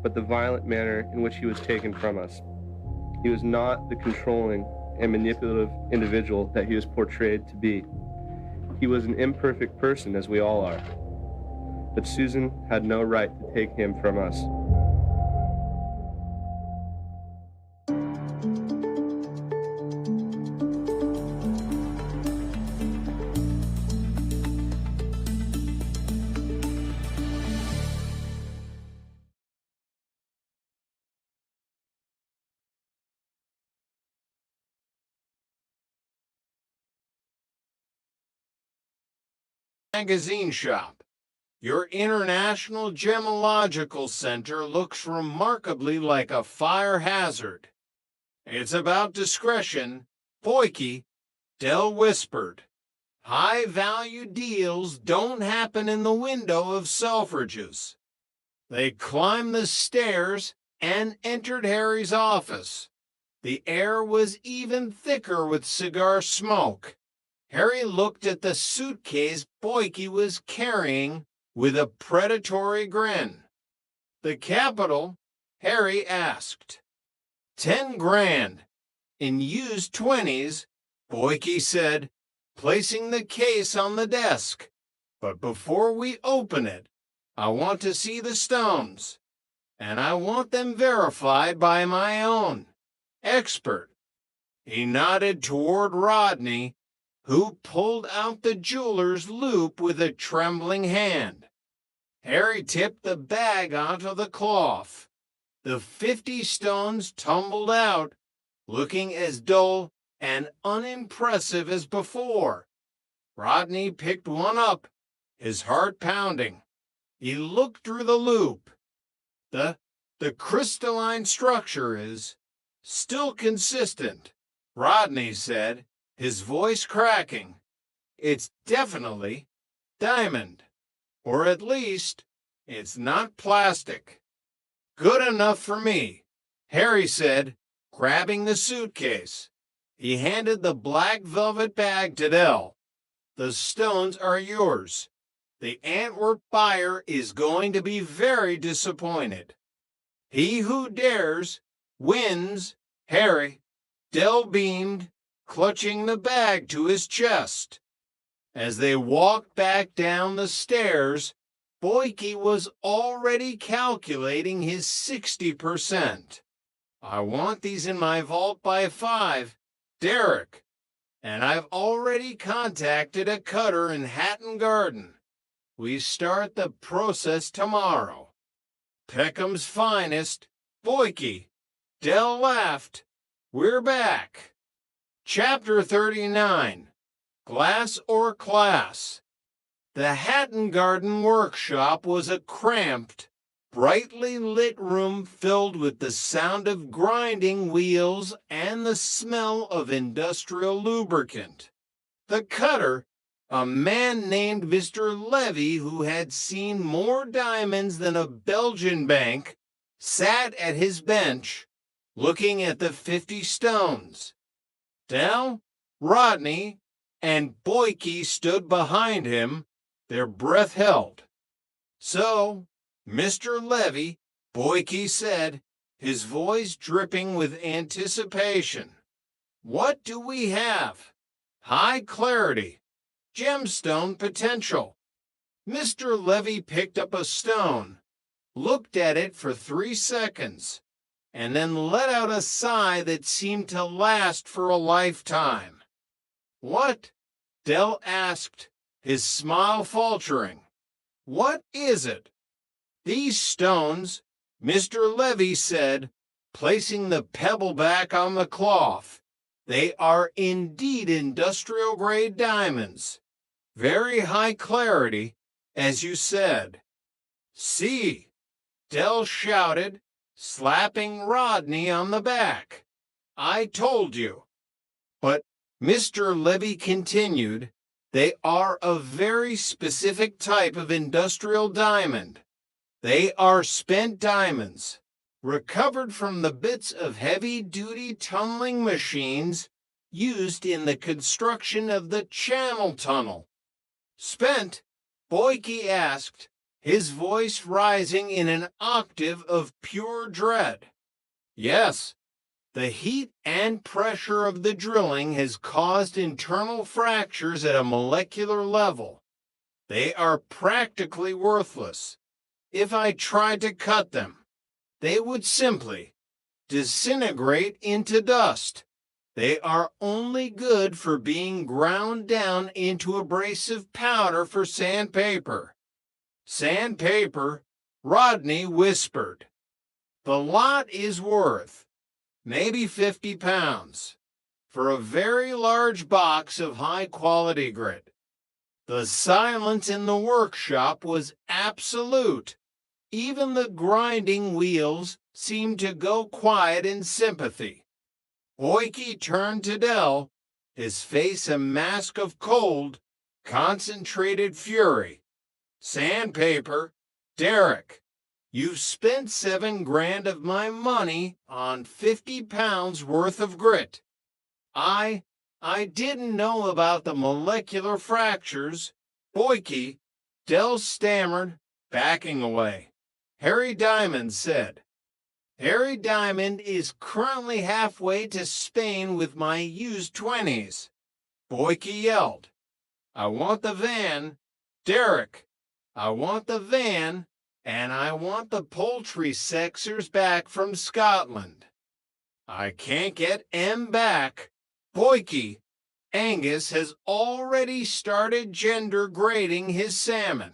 but the violent manner in which he was taken from us. He was not the controlling and manipulative individual that he was portrayed to be. He was an imperfect person, as we all are. But Susan had no right to take him from us. Magazine shop. Your International Gemological Center looks remarkably like a fire hazard. It's about discretion, Poiky, Dell whispered. High-value deals don't happen in the window of Selfridge's. They climbed the stairs and entered Harry's office. The air was even thicker with cigar smoke. Harry looked at the suitcase Poiky was carrying with a predatory grin. The capital? Harry asked. 10 grand. In used 20s, Poiky said, placing the case on the desk. But before we open it, I want to see the stones, and I want them verified by my own expert. He nodded toward Rodney, who pulled out the jeweler's loop with a trembling hand. Harry tipped the bag onto the cloth. The 50 stones tumbled out, looking as dull and unimpressive as before. Rodney picked one up, his heart pounding. He looked through the loop. The crystalline structure is still consistent, Rodney said, his voice cracking. It's definitely diamond. Or at least, it's not plastic. Good enough for me, Harry said, grabbing the suitcase. He handed the black velvet bag to Dell. The stones are yours. The Antwerp buyer is going to be very disappointed. He who dares wins, Harry. Dell beamed, clutching the bag to his chest. As they walked back down the stairs, Boyke was already calculating his 60%. I want these in my vault by 5, Derek, and I've already contacted a cutter in Hatton Garden. We start the process tomorrow. Peckham's finest, Boyke. Dell laughed. We're back. Chapter 39, Glass or Class. The Hatton Garden workshop was a cramped, brightly lit room filled with the sound of grinding wheels and the smell of industrial lubricant. The cutter, a man named Mr. Levy, who had seen more diamonds than a Belgian bank, sat at his bench, looking at the 50 stones. Dell, Rodney, and Boyke stood behind him, their breath held. So, Mr. Levy, Boyke said, his voice dripping with anticipation. What do we have? High clarity. Gemstone potential. Mr. Levy picked up a stone, looked at it for 3 seconds, and then let out a sigh that seemed to last for a lifetime. What? Dell asked, his smile faltering. What is it? These stones, Mr. Levy said, placing the pebble back on the cloth. They are indeed industrial-grade diamonds. Very high clarity, as you said. See, Dell shouted, slapping Rodney on the back. I told you. But Mr. Levy continued, they are a very specific type of industrial diamond. They are spent diamonds, recovered from the bits of heavy-duty tunneling machines used in the construction of the Channel Tunnel. Spent? Boyke asked, his voice rising in an octave of pure dread. Yes, the heat and pressure of the drilling has caused internal fractures at a molecular level. They are practically worthless. If I tried to cut them, they would simply disintegrate into dust. They are only good for being ground down into abrasive powder for sandpaper. Sandpaper, Rodney whispered. The lot is worth maybe 50 pounds for a very large box of high-quality grit. The silence in the workshop was absolute. Even the grinding wheels seemed to go quiet in sympathy. Boyke turned to Dell, his face a mask of cold, concentrated fury. Sandpaper, Derek, you've spent 7 grand of my money on 50 pounds worth of grit. I didn't know about the molecular fractures. Boyke, Dell stammered, backing away. Harry Diamond said, Harry Diamond is currently halfway to Spain with my used 20s. Boyke yelled, I want the van. Derek, I want the van, and I want the poultry sexers back from Scotland. I can't get M back. Boyke, Angus has already started gender grading his salmon.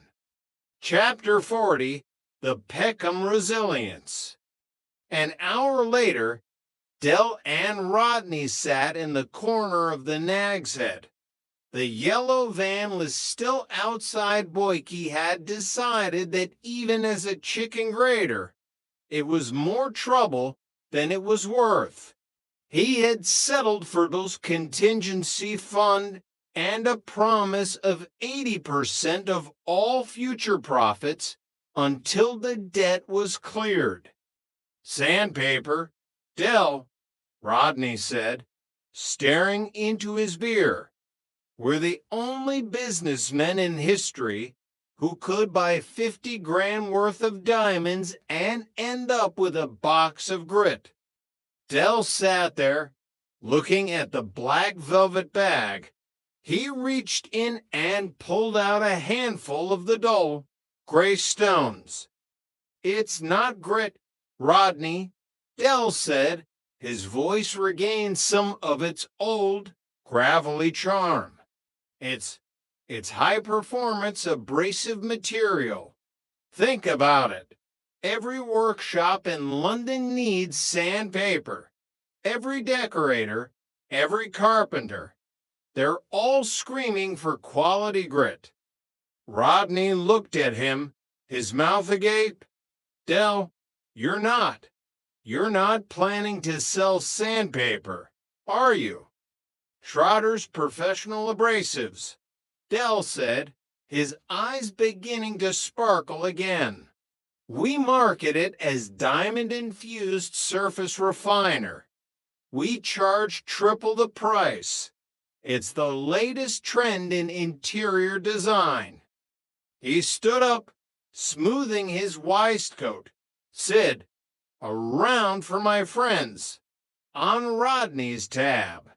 Chapter 40, The Peckham Resilience. An hour later, Dell and Rodney sat in the corner of the Nag's Head. The yellow van was still outside. Boyke had decided that even as a chicken grader, it was more trouble than it was worth. He had settled for those contingency fund and a promise of 80% of all future profits until the debt was cleared. Sandpaper, Dell, Rodney said, staring into his beer, were the only businessmen in history who could buy 50 grand worth of diamonds and end up with a box of grit. Dell sat there, looking at the black velvet bag. He reached in and pulled out a handful of the dull, gray stones. "It's not grit, Rodney," Dell said. His voice regained some of its old, gravelly charm. It's high-performance abrasive material. Think about it. Every workshop in London needs sandpaper. Every decorator, every carpenter. They're all screaming for quality grit. Rodney looked at him, his mouth agape. "Dell, you're not planning to sell sandpaper, are you?" "Schroeder's Professional Abrasives," Dell said, his eyes beginning to sparkle again. "We market it as diamond-infused surface refiner. We charge triple the price. It's the latest trend in interior design." He stood up, smoothing his waistcoat. "Sid, a round for my friends. On Rodney's tab."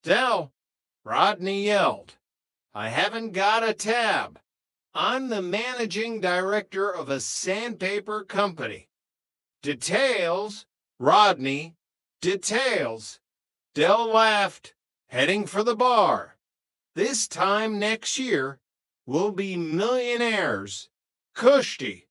"Dell," Rodney yelled, "I haven't got a tab. I'm the managing director of a sandpaper company." "Details, Rodney, details." Dell laughed, heading for the bar. "This time next year, we'll be millionaires. Kushti."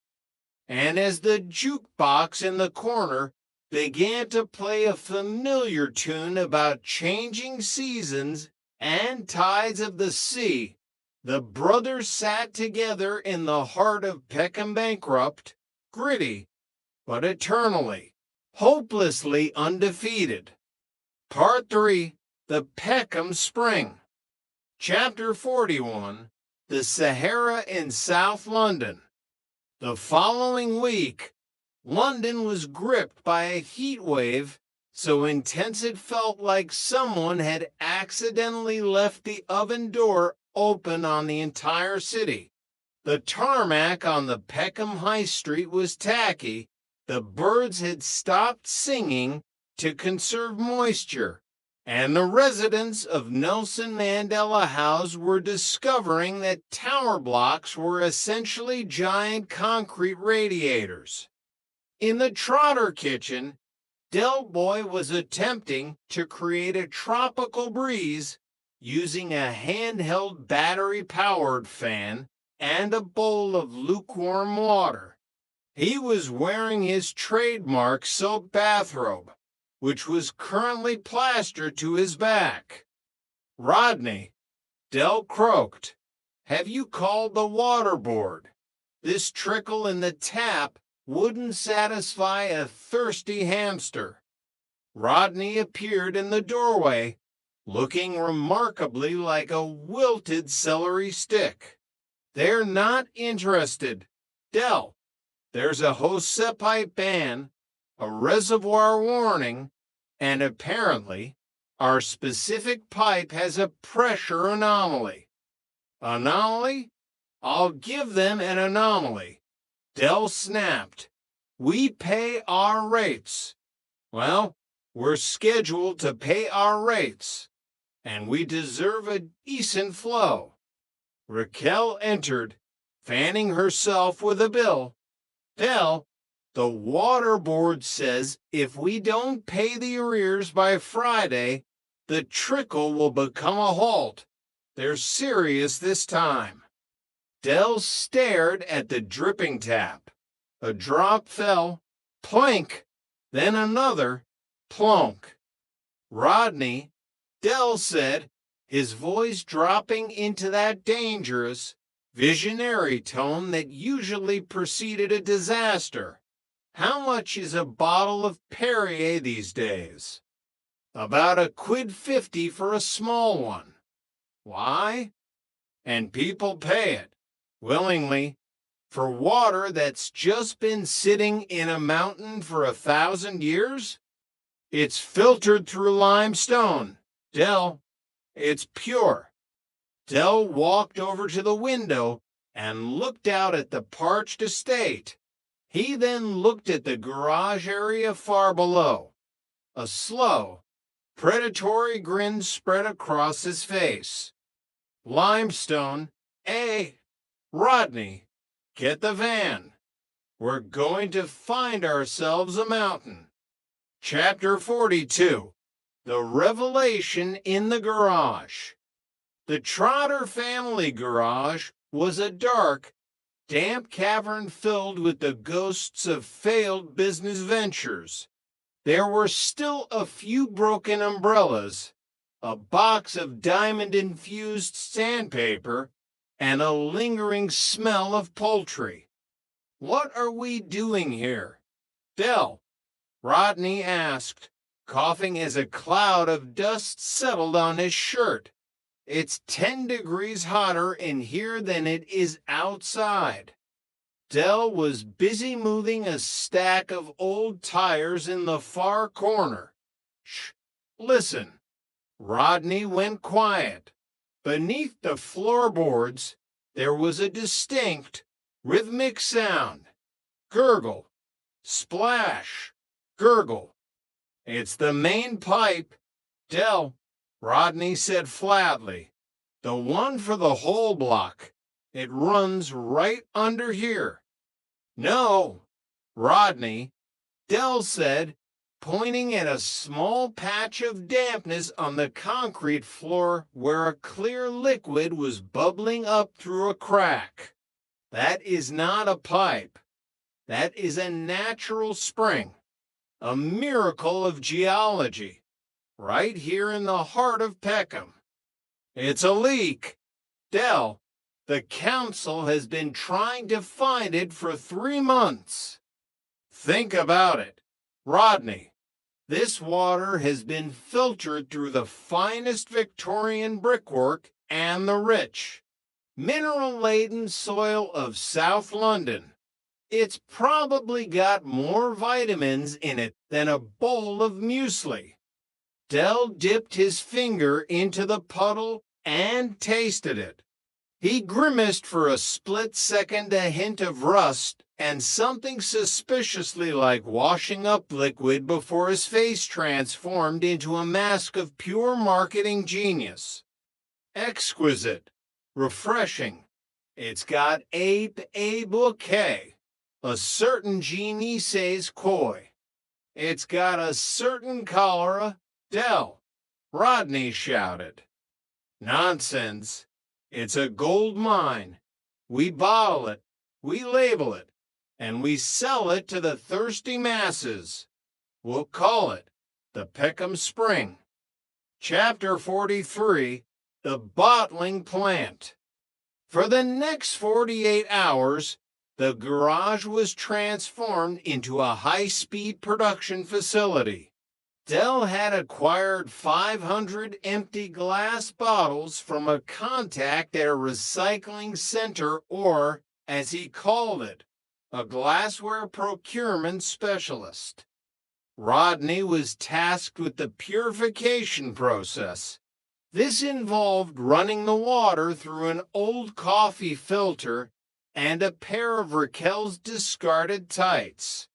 And as the jukebox in the corner began to play a familiar tune about changing seasons and tides of the sea, the brothers sat together in the heart of Peckham Bankrupt, gritty, but eternally, hopelessly undefeated. Part 3, The Peckham Spring. Chapter 41, The Sahara in South London. The following week, London was gripped by a heat wave so intense it felt like someone had accidentally left the oven door open on the entire city. The tarmac on the Peckham High Street was tacky. The birds had stopped singing to conserve moisture, and the residents of Nelson Mandela House were discovering that tower blocks were essentially giant concrete radiators. In the Trotter kitchen, Del Boy was attempting to create a tropical breeze using a handheld battery-powered fan and a bowl of lukewarm water. He was wearing his trademark soap bathrobe, which was currently plastered to his back. "Rodney," Del croaked, "have you called the water board? This trickle in the tap wouldn't satisfy a thirsty hamster." Rodney appeared in the doorway, looking remarkably like a wilted celery stick. "They're not interested, Del. There's a Hosepipe ban, a reservoir warning, and apparently our specific pipe has a pressure anomaly." "Anomaly? I'll give them an anomaly," Del snapped. "We pay our rates. Well, we're scheduled to pay our rates, and we deserve a decent flow." Raquel entered, fanning herself with a bill. "Del, the water board says if we don't pay the arrears by Friday, the trickle will become a halt. They're serious this time." Del stared at the dripping tap. A drop fell, plink, then another, plonk. "Rodney," Del said, his voice dropping into that dangerous, visionary tone that usually preceded a disaster. "How much is a bottle of Perrier these days?" "About £1.50 for a small one." Why? And people pay it, willingly, for water that's just been sitting in a mountain for 1,000 years? It's filtered through limestone. Del, it's pure. Del walked over to the window and looked out at the parched estate. He then looked at the garage area far below. A slow, predatory grin spread across his face. Limestone, Rodney, get the van. We're going to find ourselves a mountain. Chapter 42, The Revelation in the Garage. The Trotter family garage was a dark, damp cavern filled with the ghosts of failed business ventures. There were still a few broken umbrellas, a box of diamond-infused sandpaper, and a lingering smell of poultry. What are we doing here? Del, Rodney asked, coughing as a cloud of dust settled on his shirt. It's 10 degrees hotter in here than it is outside. Del was busy moving a stack of old tires in the far corner. Shh, listen. Rodney went quiet. Beneath the floorboards, there was a distinct, rhythmic sound. Gurgle, splash, gurgle. It's the main pipe. Del, Rodney said flatly. The one for the whole block. It runs right under here. No, Rodney, Del said, pointing at a small patch of dampness on the concrete floor where a clear liquid was bubbling up through a crack. That is not a pipe. That is a natural spring, a miracle of geology, right here in the heart of Peckham. It's a leak. Del, the council has been trying to find it for 3 months. Think about it, Rodney. This water has been filtered through the finest Victorian brickwork and the rich, mineral-laden soil of South London. It's probably got more vitamins in it than a bowl of muesli. Del dipped his finger into the puddle and tasted it. He grimaced for a split second, a hint of rust and something suspiciously like washing up liquid before his face transformed into a mask of pure marketing genius. Exquisite, refreshing. It's got a bouquet, a certain jhene says koi. It's got a certain cholera. Del, Rodney shouted. Nonsense. It's a gold mine. We bottle it, we label it, and we sell it to the thirsty masses. We'll call it the Peckham Spring. Chapter 43, The Bottling Plant. For the next 48 hours, the garage was transformed into a high-speed production facility. Del had acquired 500 empty glass bottles from a contact at a recycling center or, as he called it, a glassware procurement specialist. Rodney was tasked with the purification process. This involved running the water through an old coffee filter and a pair of Raquel's discarded tights.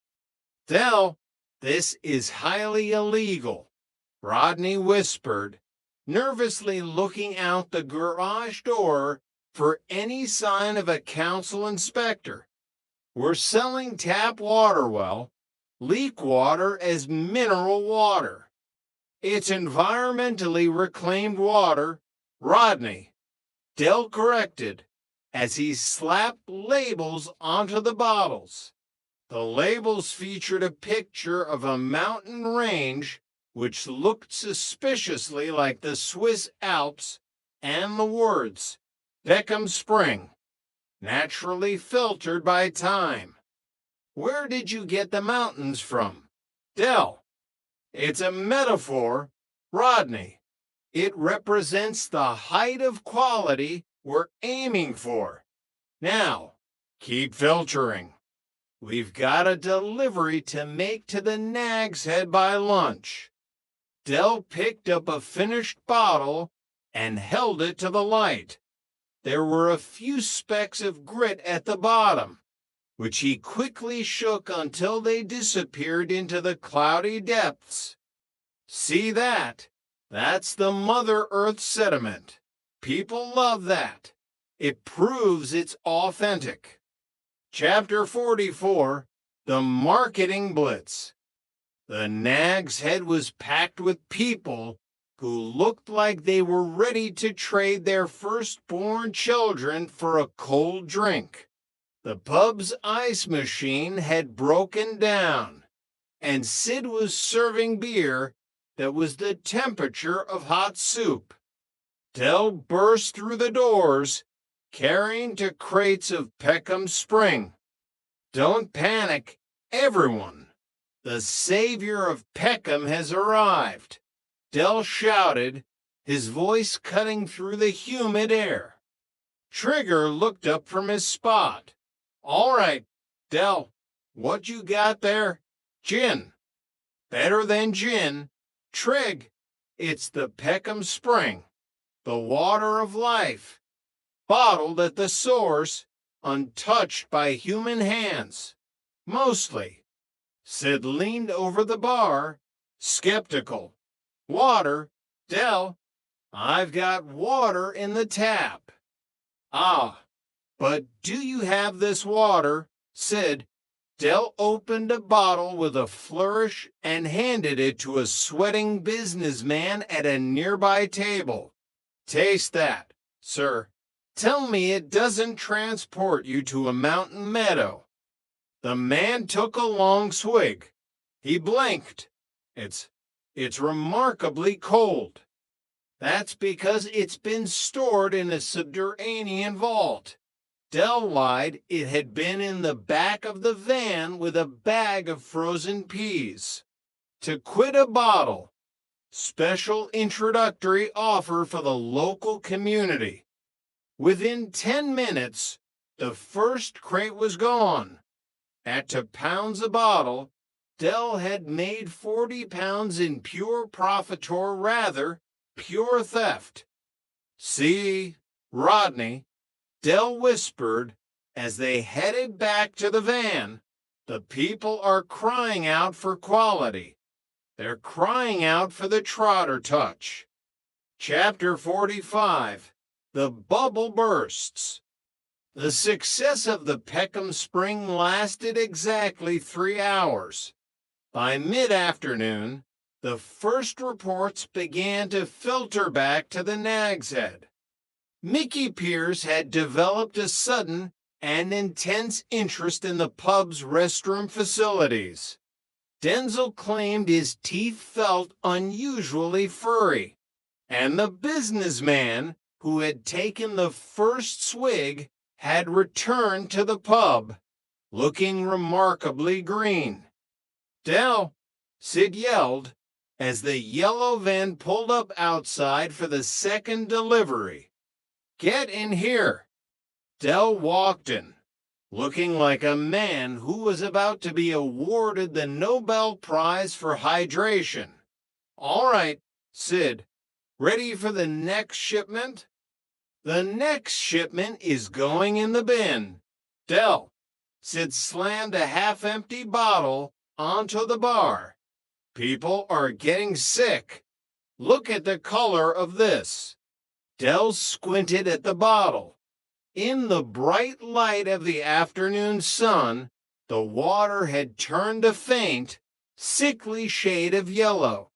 Del, this is highly illegal, Rodney whispered, nervously looking out the garage door for any sign of a council inspector. We're selling tap water well, leak water as mineral water. It's environmentally reclaimed water, Rodney, Del corrected, as he slapped labels onto the bottles. The labels featured a picture of a mountain range which looked suspiciously like the Swiss Alps and the words, Peckham Spring, naturally filtered by time. Where did you get the mountains from? Del, it's a metaphor, Rodney. It represents the height of quality we're aiming for. Now, keep filtering. We've got a delivery to make to the Nag's Head by lunch. Dell picked up a finished bottle and held it to the light. There were a few specks of grit at the bottom, which he quickly shook until they disappeared into the cloudy depths. See that? That's the Mother Earth sediment. People love that. It proves it's authentic. Chapter 44, The Marketing Blitz. The Nag's Head was packed with people who looked like they were ready to trade their firstborn children for a cold drink. The pub's ice machine had broken down, and Sid was serving beer that was the temperature of hot soup. Dell burst through the doors, carrying 2 crates of Peckham Spring. Don't panic, everyone. The savior of Peckham has arrived, Dell shouted, his voice cutting through the humid air. Trigger looked up from his spot. All right, Dell, what you got there? Gin. Better than gin. Trig, it's the Peckham Spring, the water of life, bottled at the source, untouched by human hands. Mostly. Sid leaned over the bar, skeptical. Water? Dell, I've got water in the tap. Ah, but do you have this water? Sid. Dell opened a bottle with a flourish and handed it to a sweating businessman at a nearby table. Taste that, sir. Tell me it doesn't transport you to a mountain meadow. The man took a long swig. He blinked. It's remarkably cold. That's because it's been stored in a subterranean vault. Dell lied it had been in the back of the van with a bag of frozen peas. To quit a bottle. Special introductory offer for the local community. Within 10 minutes, the first crate was gone. At £2 a bottle, Dell had made 40 pounds in pure profit, or rather, pure theft. See, Rodney, Dell whispered as they headed back to the van, the people are crying out for quality. They're crying out for the Trotter touch. Chapter 45, The Bubble Bursts. The success of the Peckham Spring lasted exactly 3 hours. By mid-afternoon, the first reports began to filter back to the Nag's Head. Mickey Pierce had developed a sudden and intense interest in the pub's restroom facilities. Denzel claimed his teeth felt unusually furry, and the businessman who had taken the first swig had returned to the pub, looking remarkably green. Dell, Sid yelled, as the yellow van pulled up outside for the second delivery. Get in here. Dell walked in, looking like a man who was about to be awarded the Nobel Prize for hydration. All right, Sid, ready for the next shipment? The next shipment is going in the bin. Dell, Sid slammed a half-empty bottle onto the bar. People are getting sick. Look at the color of this. Dell squinted at the bottle. In the bright light of the afternoon sun, the water had turned a faint, sickly shade of yellow.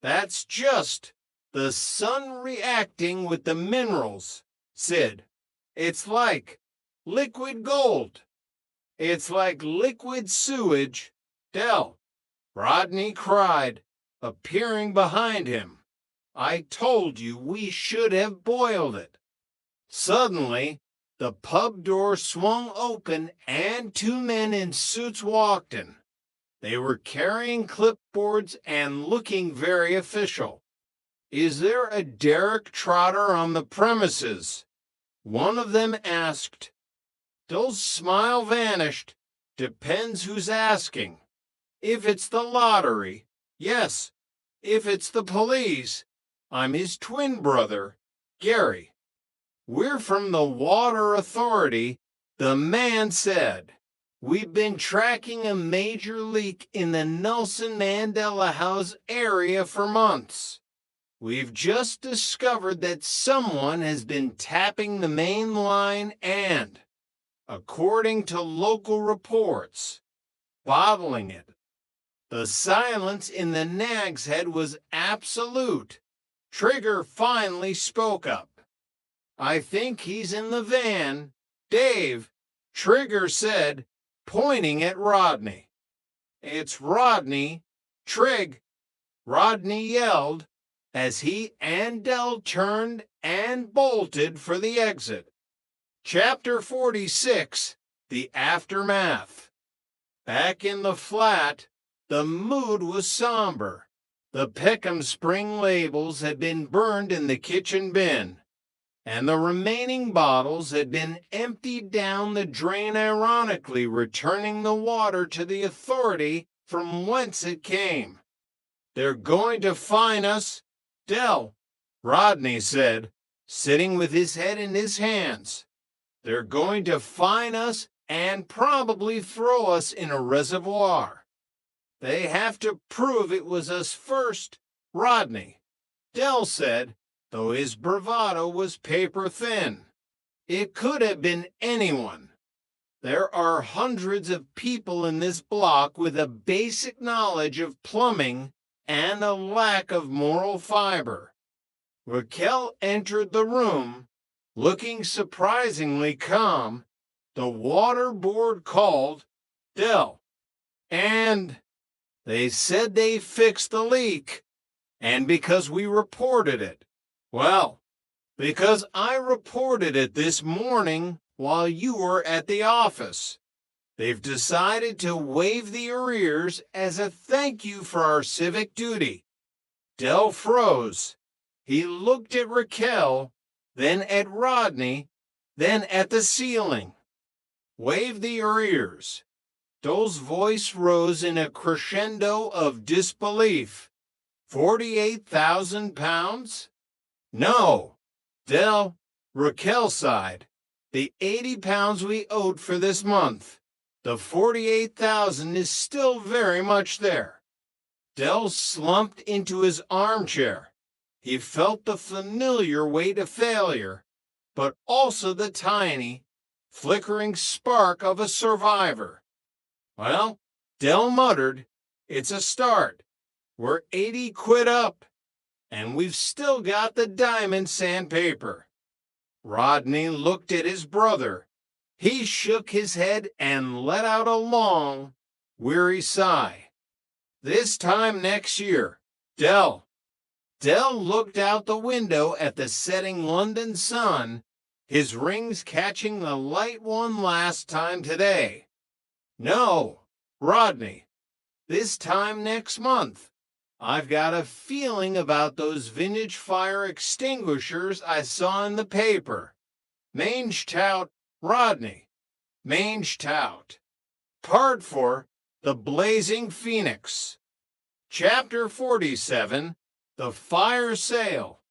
That's just the sun reacting with the minerals, Sid. It's like liquid gold. It's like liquid sewage. Dell, Rodney cried, appearing behind him. I told you we should have boiled it. Suddenly, the pub door swung open and 2 men in suits walked in. They were carrying clipboards and looking very official. "Is there a derrick trotter on the premises?" One of them asked. Dell's smile vanished. "Depends who's asking. If it's the lottery, yes. If it's the police, I'm his twin brother, Gary. We're from the Water Authority," the man said. "We've been tracking a major leak in the Nelson Mandela House area for months. We've just discovered that someone has been tapping the main line and, according to local reports, bottling it. The silence in the nag's head was absolute. Trigger finally spoke up. "I think he's in the van. Dave," Trigger said, pointing at Rodney. "It's Rodney. Trig," Rodney yelled as he and Dell turned and bolted for the exit. Chapter 46, The Aftermath. Back in the flat, the mood was somber. The Peckham Spring labels had been burned in the kitchen bin, and the remaining bottles had been emptied down the drain, ironically returning the water to the authority from whence it came. "They're going to fine us, Dell," Rodney said, sitting with his head in his hands. "They're going to fine us and probably throw us in a reservoir. They have to prove it was us first, Rodney," Dell said, though his bravado was paper thin. "It could have been anyone. There are hundreds of people in this block with a basic knowledge of plumbing and a lack of moral fiber." Raquel entered the room, looking surprisingly calm. The water board called, "Dell." "And they said they fixed the leak. And because we reported it." "Well, because I reported it this morning while you were at the office. They've decided to waive the arrears as a thank you for our civic duty." Dell froze. He looked at Raquel, then at Rodney, then at the ceiling. "Waive the arrears." Dell's voice rose in a crescendo of disbelief. £48,000? "No." Dell, Raquel sighed. "The £80 we owed for this month. The $48,000 is still very much there." Dell slumped into his armchair. He felt the familiar weight of failure, but also the tiny, flickering spark of a survivor. "Well," Dell muttered, "it's a start. We're 80 quid up, and we've still got the diamond sandpaper." Rodney looked at his brother. He shook his head and let out a long, weary sigh. "This time next year, Dell." Dell looked out the window at the setting London sun, his rings catching the light one last time today. "No, Rodney, this time next month. I've got a feeling about those vintage fire extinguishers I saw in the paper. Mange tout, Rodney. Mange tout. Part for The Blazing Phoenix. Chapter 47, The Fire Sale.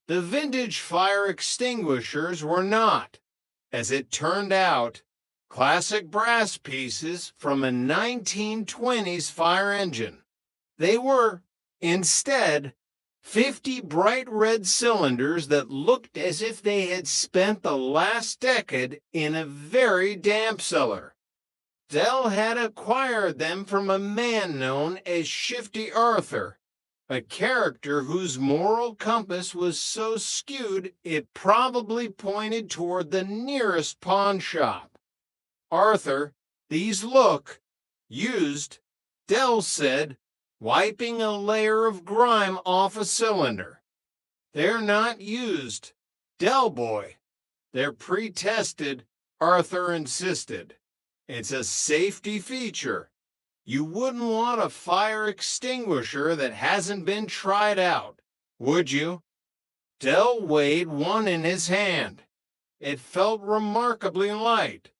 The vintage fire extinguishers were not, as it turned out, classic brass pieces from a 1920s fire engine. They were, instead, 50 bright red cylinders that looked as if they had spent the last decade in a very damp cellar. Dell had acquired them from a man known as Shifty Arthur, a character whose moral compass was so skewed it probably pointed toward the nearest pawn shop. "Arthur, these look used," Dell said, wiping a layer of grime off a cylinder. "They're not used, Dell boy. They're pre-tested," Arthur insisted. "It's a safety feature. You wouldn't want a fire extinguisher that hasn't been tried out. Would you? Dell weighed one in his hand. It felt remarkably light.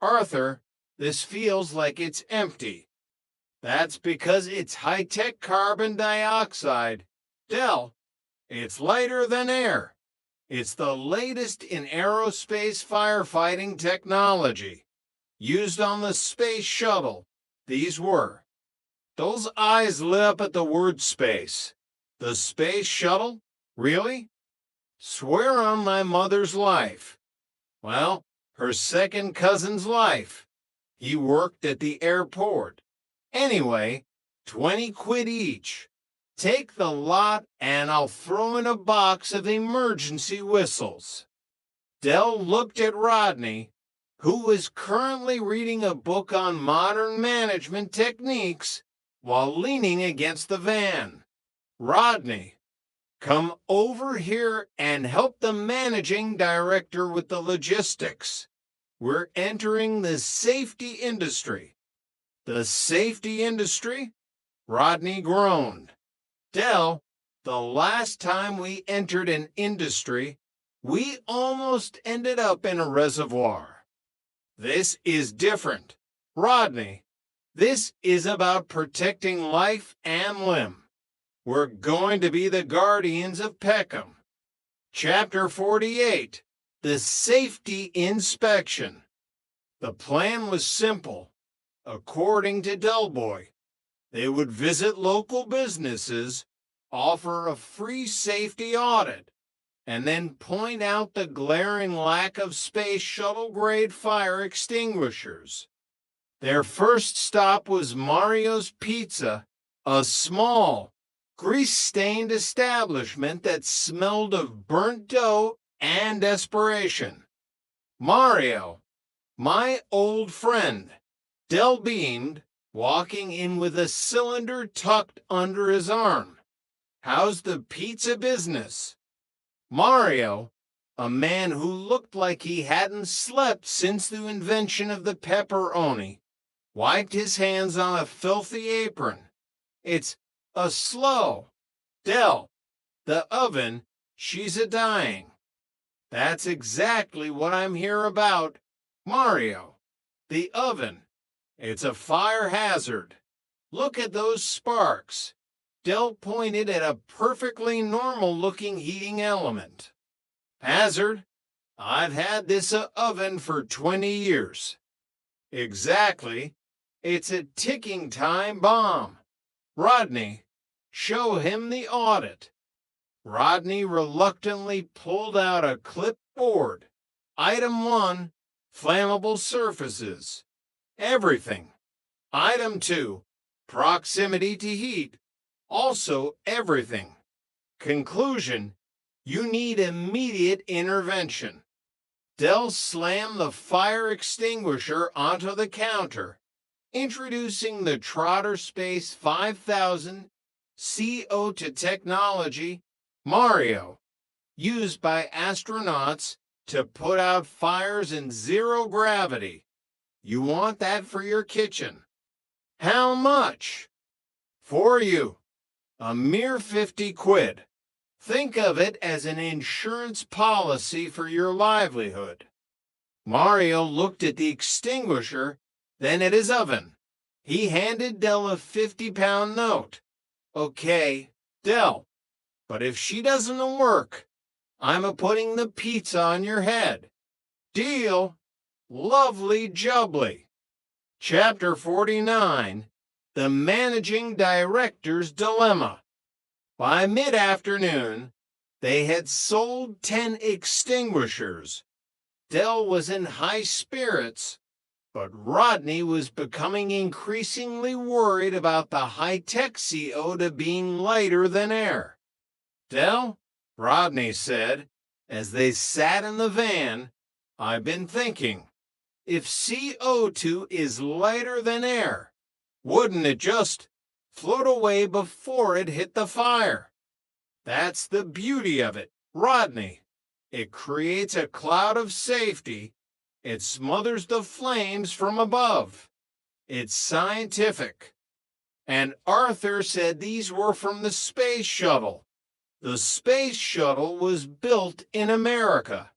Arthur, this feels like it's empty. That's because it's high-tech carbon dioxide. Dell, it's lighter than air. It's the latest in aerospace firefighting technology. Used on the space shuttle, these were. Those eyes lit up at the word space. The space shuttle? Really? Swear on my mother's life. Well, her second cousin's life. He worked at the airport. Anyway, 20 quid each. Take the lot and I'll throw in a box of emergency whistles. Dell looked at Rodney, who was currently reading a book on modern management techniques while leaning against the van. Rodney, come over here and help the managing director with the logistics. We're entering the safety industry. The safety industry? Rodney groaned. Dell, the last time we entered an industry, we almost ended up in a reservoir. This is different. Rodney, this is about protecting life and limb. We're going to be the guardians of Peckham. Chapter 48, The Safety Inspection. The plan was simple. According to Delboy, they would visit local businesses, offer a free safety audit, and then point out the glaring lack of space shuttle-grade fire extinguishers. Their first stop was Mario's Pizza, a small, grease-stained establishment that smelled of burnt dough and desperation. Mario, my old friend, Dell beamed, walking in with a cylinder tucked under his arm. How's the pizza business? Mario, a man who looked like he hadn't slept since the invention of the pepperoni, wiped his hands on a filthy apron. It's a slow. Dell, the oven, she's a-dying. That's exactly what I'm here about. Mario, the oven. It's a fire hazard. Look at those sparks. Dell pointed at a perfectly normal-looking heating element. Hazard? I've had this oven for 20 years. Exactly. It's a ticking time bomb. Rodney, show him the audit. Rodney reluctantly pulled out a clipboard. Item 1, flammable surfaces. Everything. Item 2, proximity to heat. Also everything. Conclusion, you need immediate intervention. Dell slammed the fire extinguisher onto the counter, introducing the Trotter Space 5000 CO2 technology, Mario, used by astronauts to put out fires in zero gravity. You want that for your kitchen. How much? For you. A mere 50 quid. Think of it as an insurance policy for your livelihood. Mario looked at the extinguisher, then at his oven. He handed Dell a 50-pound note. Okay, Dell, but if she doesn't work, I'm a-putting the pizza on your head. Deal? Lovely jubbly. Chapter 49, The Managing Director's Dilemma. By mid-afternoon, they had sold 10 extinguishers. Dell was in high spirits, but Rodney was becoming increasingly worried about the high-tech CO2 being lighter than air. Dell, Rodney said, as they sat in the van, I've been thinking, if CO2 is lighter than air, wouldn't it just float away before it hit the fire? That's the beauty of it, Rodney. It creates a cloud of safety. It smothers the flames from above. It's scientific. And Arthur said these were from the space shuttle. The space shuttle was built in America.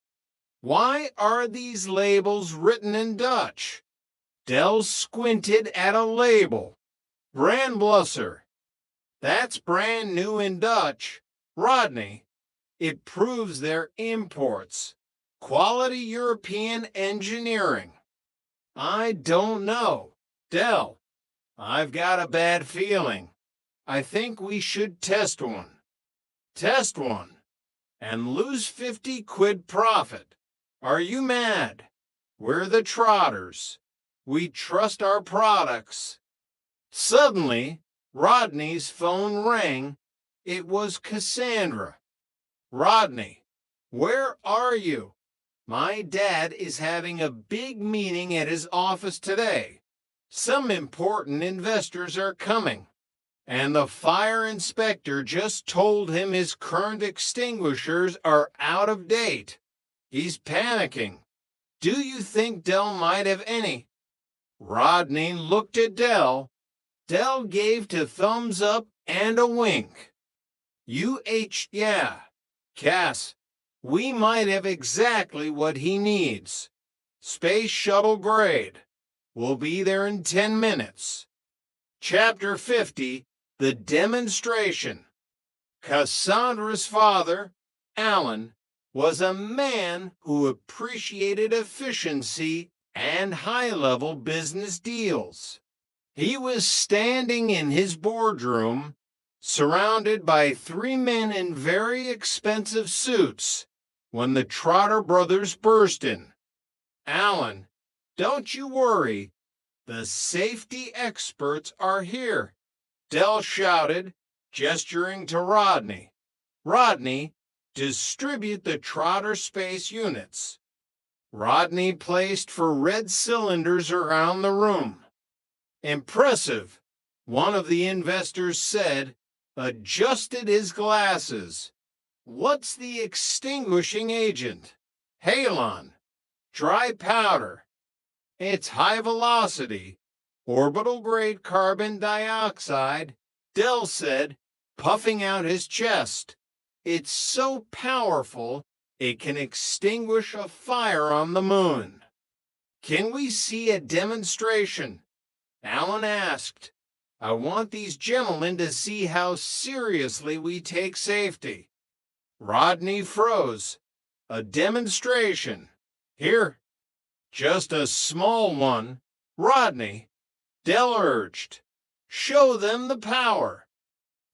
Why are these labels written in Dutch? Del squinted at a label. Brand Blusser. That's brand new in Dutch. Rodney, it proves they're imports. Quality European engineering. I don't know. Del, I've got a bad feeling. I think we should test one. Test one and lose 50 quid profit. Are you mad? We're the Trotters. We trust our products. Suddenly, Rodney's phone rang. It was Cassandra. Rodney, where are you? My dad is having a big meeting at his office today. Some important investors are coming, and the fire inspector just told him his current extinguishers are out of date. He's panicking. Do you think Del might have any? Rodney looked at Del. Del gave to thumbs up and a wink. Yeah. Cass, we might have exactly what he needs. Space shuttle grade. We'll be there in 10 minutes. Chapter 50, The Demonstration. Cassandra's father, Alan, was a man who appreciated efficiency and high-level business deals. He was standing in his boardroom, surrounded by 3 men in very expensive suits, when the Trotter brothers burst in. Alan, don't you worry. The safety experts are here, Del shouted, gesturing to Rodney. Rodney, distribute the Trotter space units. Rodney placed 4 red cylinders around the room. Impressive, one of the investors said, adjusted his glasses. What's the extinguishing agent? Halon. Dry powder. It's high velocity, orbital grade carbon dioxide, Del said, puffing out his chest. It's so powerful, it can extinguish a fire on the moon. Can we see a demonstration? Alan asked. I want these gentlemen to see how seriously we take safety. Rodney froze. A demonstration. Here. Just a small one. Rodney, Del urged. Show them the power.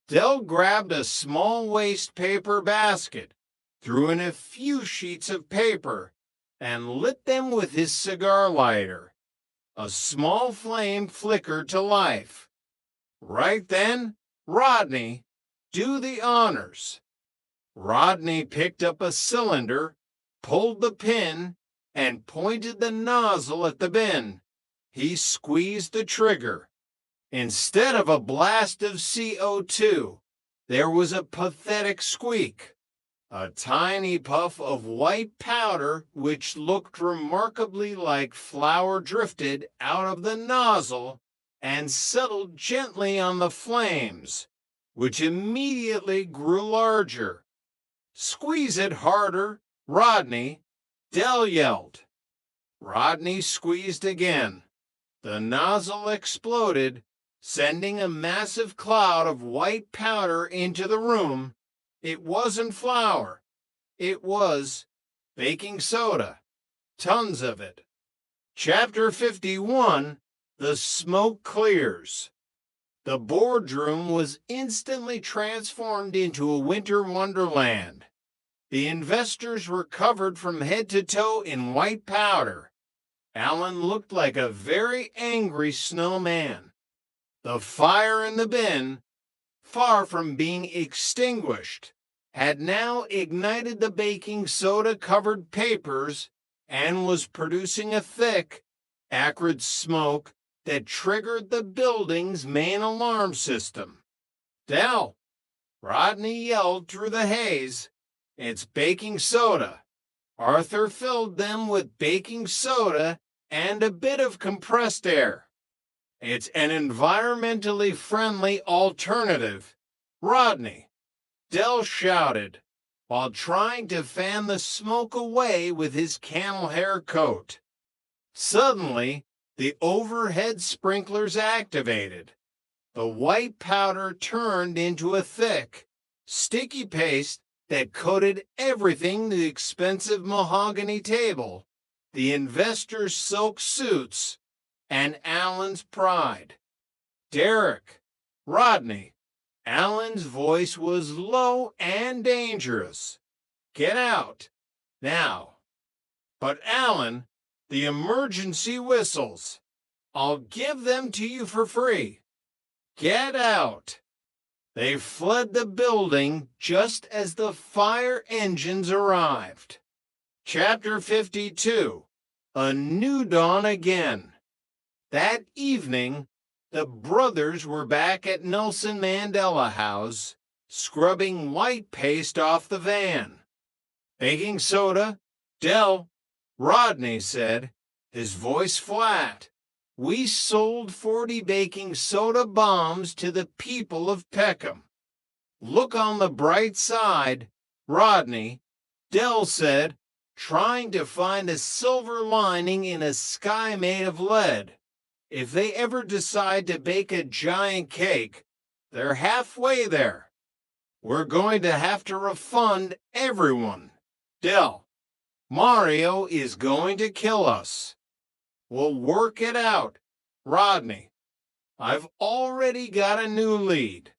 Del grabbed a small waste paper basket, threw in a few sheets of paper, and lit them with his cigar lighter. A small flame flickered to life. Right then, Rodney, do the honors. Rodney picked up a cylinder, pulled the pin, and pointed the nozzle at the bin. He squeezed the trigger. Instead of a blast of CO2, there was a pathetic squeak. A tiny puff of white powder, which looked remarkably like flour, drifted out of the nozzle and settled gently on the flames, which immediately grew larger. Squeeze it harder, Rodney, Del yelled. Rodney squeezed again. The nozzle exploded, sending a massive cloud of white powder into the room. It wasn't flour. It was baking soda. Tons of it. Chapter 51, The Smoke Clears. The boardroom was instantly transformed into a winter wonderland. The investors were covered from head to toe in white powder. Alan looked like a very angry snowman. The fire in the bin, far from being extinguished, had now ignited the baking soda-covered papers and was producing a thick, acrid smoke that triggered the building's main alarm system. Del, Rodney yelled through the haze. It's baking soda. Arthur filled them with baking soda and a bit of compressed air. It's an environmentally friendly alternative. Rodney, Dell shouted while trying to fan the smoke away with his camel hair coat. Suddenly, the overhead sprinklers activated. The white powder turned into a thick, sticky paste that coated everything: the expensive mahogany table, the investors' silk suits, and Alan's pride. Derek, Rodney. Alan's voice was low and dangerous. Get out, now. But Alan, the emergency whistles. I'll give them to you for free. Get out. They fled the building just as the fire engines arrived. Chapter 52. A New Dawn Again. That evening, the brothers were back at Nelson Mandela House, scrubbing white paste off the van. Baking soda? Dell, Rodney said, his voice flat. We sold 40 baking soda bombs to the people of Peckham. Look on the bright side, Rodney, Dell said, trying to find a silver lining in a sky made of lead. If they ever decide to bake a giant cake, they're halfway there. We're going to have to refund everyone. Dell, Mario is going to kill us. We'll work it out, Rodney. I've already got a new lead.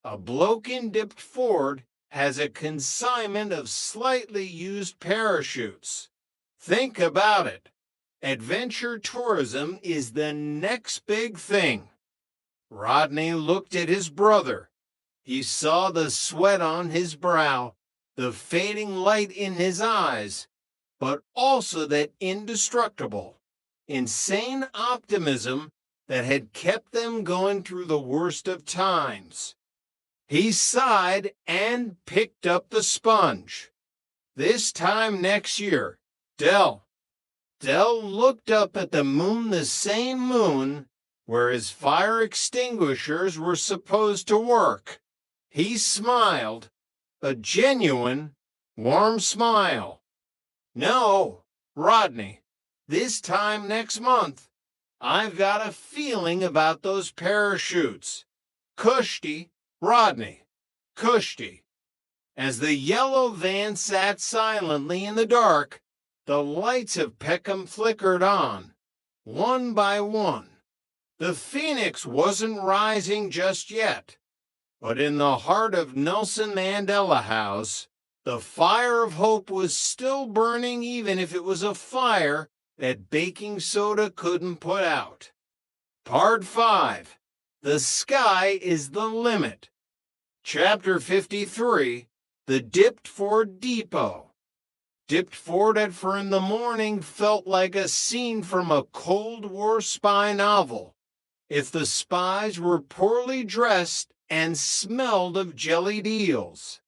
A bloke in dipped Ford has a consignment of slightly used parachutes. Think about it. Adventure tourism is the next big thing. Rodney looked at his brother. He saw the sweat on his brow, the fading light in his eyes, but also that indestructible, insane optimism that had kept them going through the worst of times. He sighed and picked up the sponge. This time next year, Dell looked up at the moon, the same moon where his fire extinguishers were supposed to work. He smiled, a genuine, warm smile. No, Rodney, this time next month, I've got a feeling about those parachutes. Kushti, Rodney, Kushti. As the yellow van sat silently in the dark, the lights of Peckham flickered on, one by one. The phoenix wasn't rising just yet, but in the heart of Nelson Mandela House, the fire of hope was still burning, even if it was a fire that baking soda couldn't put out. Part 5. The Sky is the Limit. Chapter 53. The Dipped Ford Depot. Dipped Ford at 4 in the morning felt like a scene from a Cold War spy novel, if the spies were poorly dressed and smelled of jellied eels.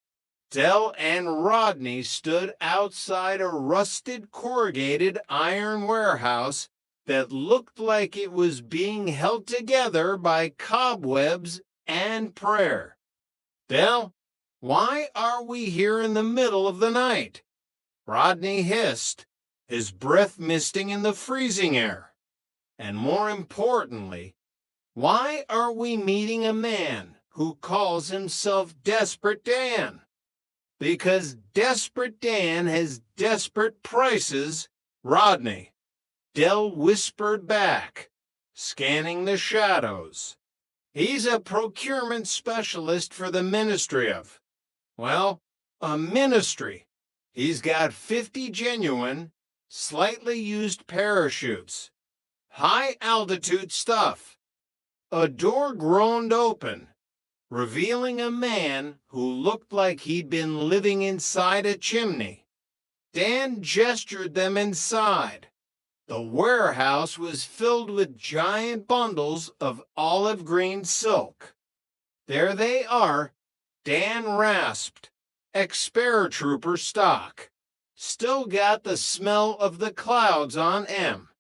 Dell and Rodney stood outside a rusted corrugated iron warehouse that looked like it was being held together by cobwebs and prayer. Dell, why are we here in the middle of the night? Rodney hissed, his breath misting in the freezing air. And more importantly, why are we meeting a man who calls himself Desperate Dan? Because Desperate Dan has desperate prices, Rodney. Dell whispered back, scanning the shadows. He's a procurement specialist for the Ministry of, well, a ministry. He's got 50 genuine, slightly used parachutes. High-altitude stuff. A door groaned open, revealing a man who looked like he'd been living inside a chimney. Dan gestured them inside. The warehouse was filled with giant bundles of olive green silk. There they are, Dan rasped. Ex-paratrooper stock. Still got the smell of the clouds on M.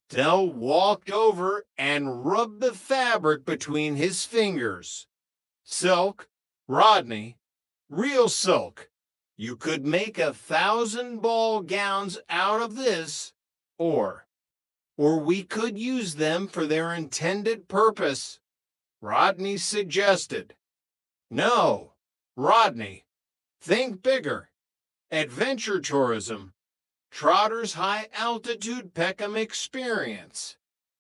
Dell walked over and rubbed the fabric between his fingers. Silk, Rodney, Real silk. You could make 1,000 ball gowns out of this, or we could use them for their intended purpose, Rodney suggested. No, Rodney, think bigger. Adventure tourism. Trotter's high-altitude Peckham experience.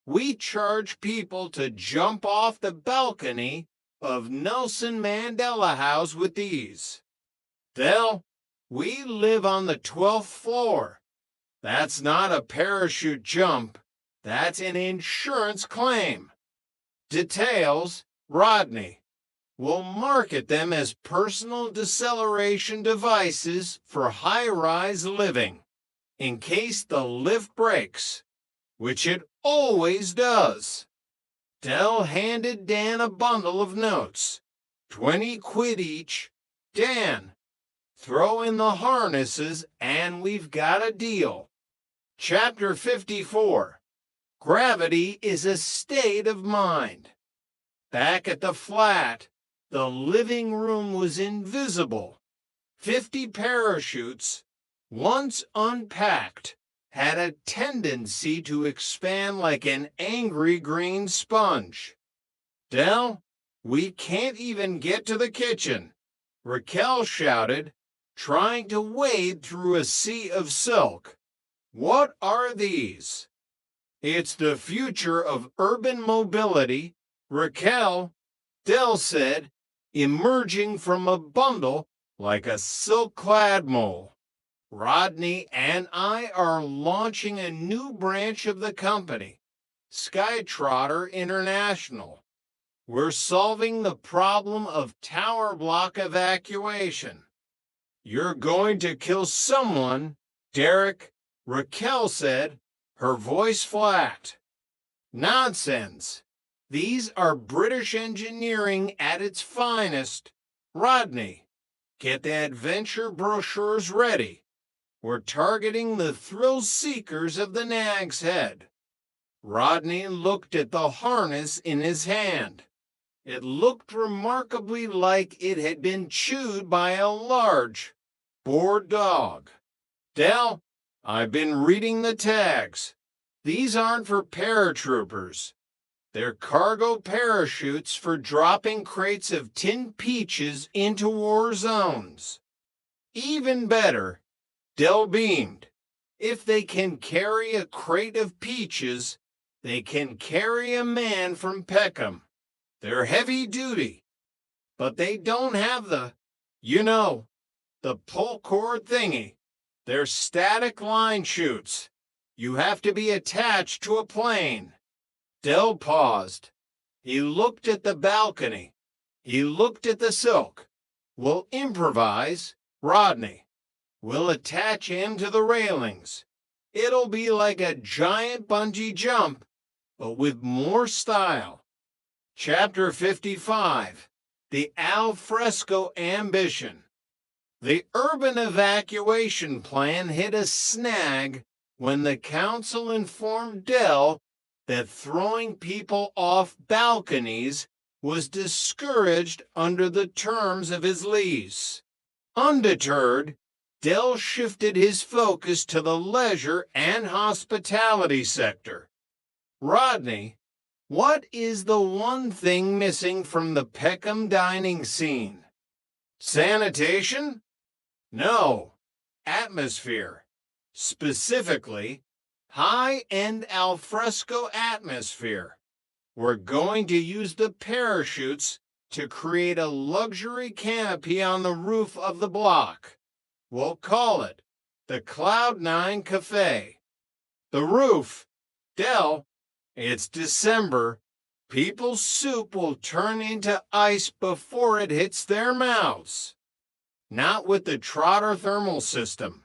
We charge people to jump off the balcony of Nelson Mandela House with these. Del, we live on the 12th floor. That's not a parachute jump. That's an insurance claim. Details, Rodney. We'll market them as personal deceleration devices for high-rise living, in case the lift breaks, which it always does. Del handed Dan a bundle of notes, 20 quid each. Dan, throw in the harnesses and we've got a deal. Chapter 54. Gravity is a state of mind. Back at the flat, the living room was invisible. 50 parachutes, once unpacked, had a tendency to expand like an angry green sponge. Del, we can't even get to the kitchen, Raquel shouted, trying to wade through a sea of silk. What are these? It's the future of urban mobility, Raquel, Del said, emerging from a bundle like a silk-clad mole. Rodney and I are launching a new branch of the company, Skytrotter International. We're solving the problem of tower block evacuation. You're going to kill someone, Derek, Raquel said, her voice flat. Nonsense. These are British engineering at its finest. Rodney, get the adventure brochures ready. We're targeting the thrill seekers of the Nag's Head. Rodney looked at the harness in his hand. It looked remarkably like it had been chewed by a large, bored dog. Del, I've been reading the tags. These aren't for paratroopers. They're cargo parachutes for dropping crates of tinned peaches into war zones. Even better, Del beamed. If they can carry a crate of peaches, they can carry a man from Peckham. They're heavy duty, but they don't have the pull cord thingy. They're static line chutes. You have to be attached to a plane. Del paused. He looked at the balcony. He looked at the silk. We'll improvise, Rodney. We'll attach him to the railings. It'll be like a giant bungee jump, but with more style. Chapter 55. The Al Fresco Ambition. The urban evacuation plan hit a snag when the council informed Del that throwing people off balconies was discouraged under the terms of his lease. Undeterred, Del shifted his focus to the leisure and hospitality sector. Rodney, what is the one thing missing from the Peckham dining scene? Sanitation? No. Atmosphere. Specifically, high-end alfresco atmosphere. We're going to use the parachutes to create a luxury canopy on the roof of the block. We'll call it the Cloud9 Cafe. The roof, Del, it's December. People's soup will turn into ice before it hits their mouths. Not with the Trotter thermal system,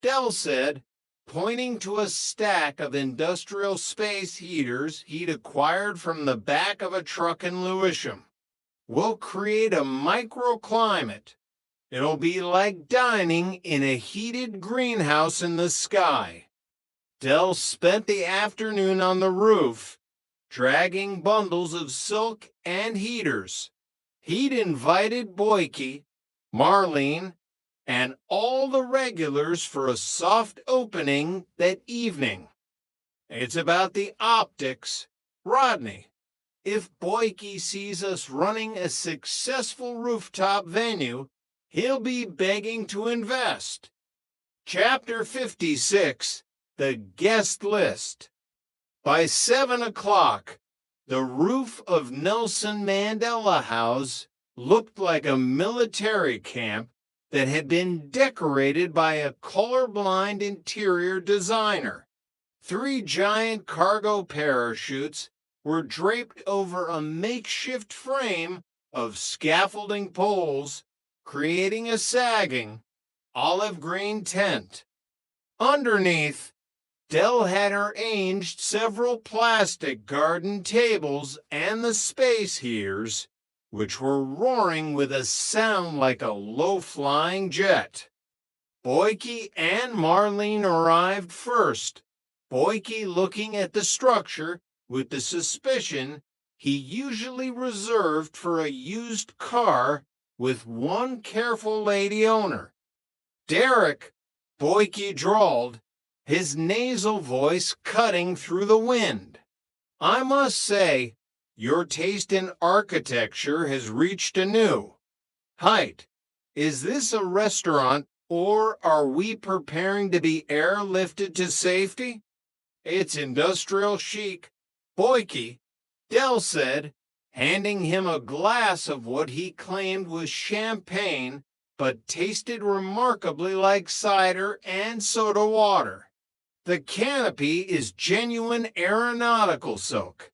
Del said, pointing to a stack of industrial space heaters he'd acquired from the back of a truck in Lewisham. We'll create a microclimate. It'll be like dining in a heated greenhouse in the sky. Del spent the afternoon on the roof, dragging bundles of silk and heaters. He'd invited Boyke, Marlene, and all the regulars for a soft opening that evening. It's about the optics. Rodney, if Boyke sees us running a successful rooftop venue, he'll be begging to invest. Chapter 56, The Guest List. By 7 o'clock, the roof of Nelson Mandela House looked like a military camp that had been decorated by a colorblind interior designer. 3 giant cargo parachutes were draped over a makeshift frame of scaffolding poles, creating a sagging, olive green tent. Underneath, Dell had arranged several plastic garden tables and the space heaters, which were roaring with a sound like a low-flying jet. Boyke and Marlene arrived first, Boyke looking at the structure with the suspicion he usually reserved for a used car with one careful lady owner. Derek, Boyke drawled, his nasal voice cutting through the wind. I must say, your taste in architecture has reached a new height. Is this a restaurant, or are we preparing to be airlifted to safety? It's industrial chic, Boyke, Dell said, handing him a glass of what he claimed was champagne, but tasted remarkably like cider and soda water. The canopy is genuine aeronautical silk.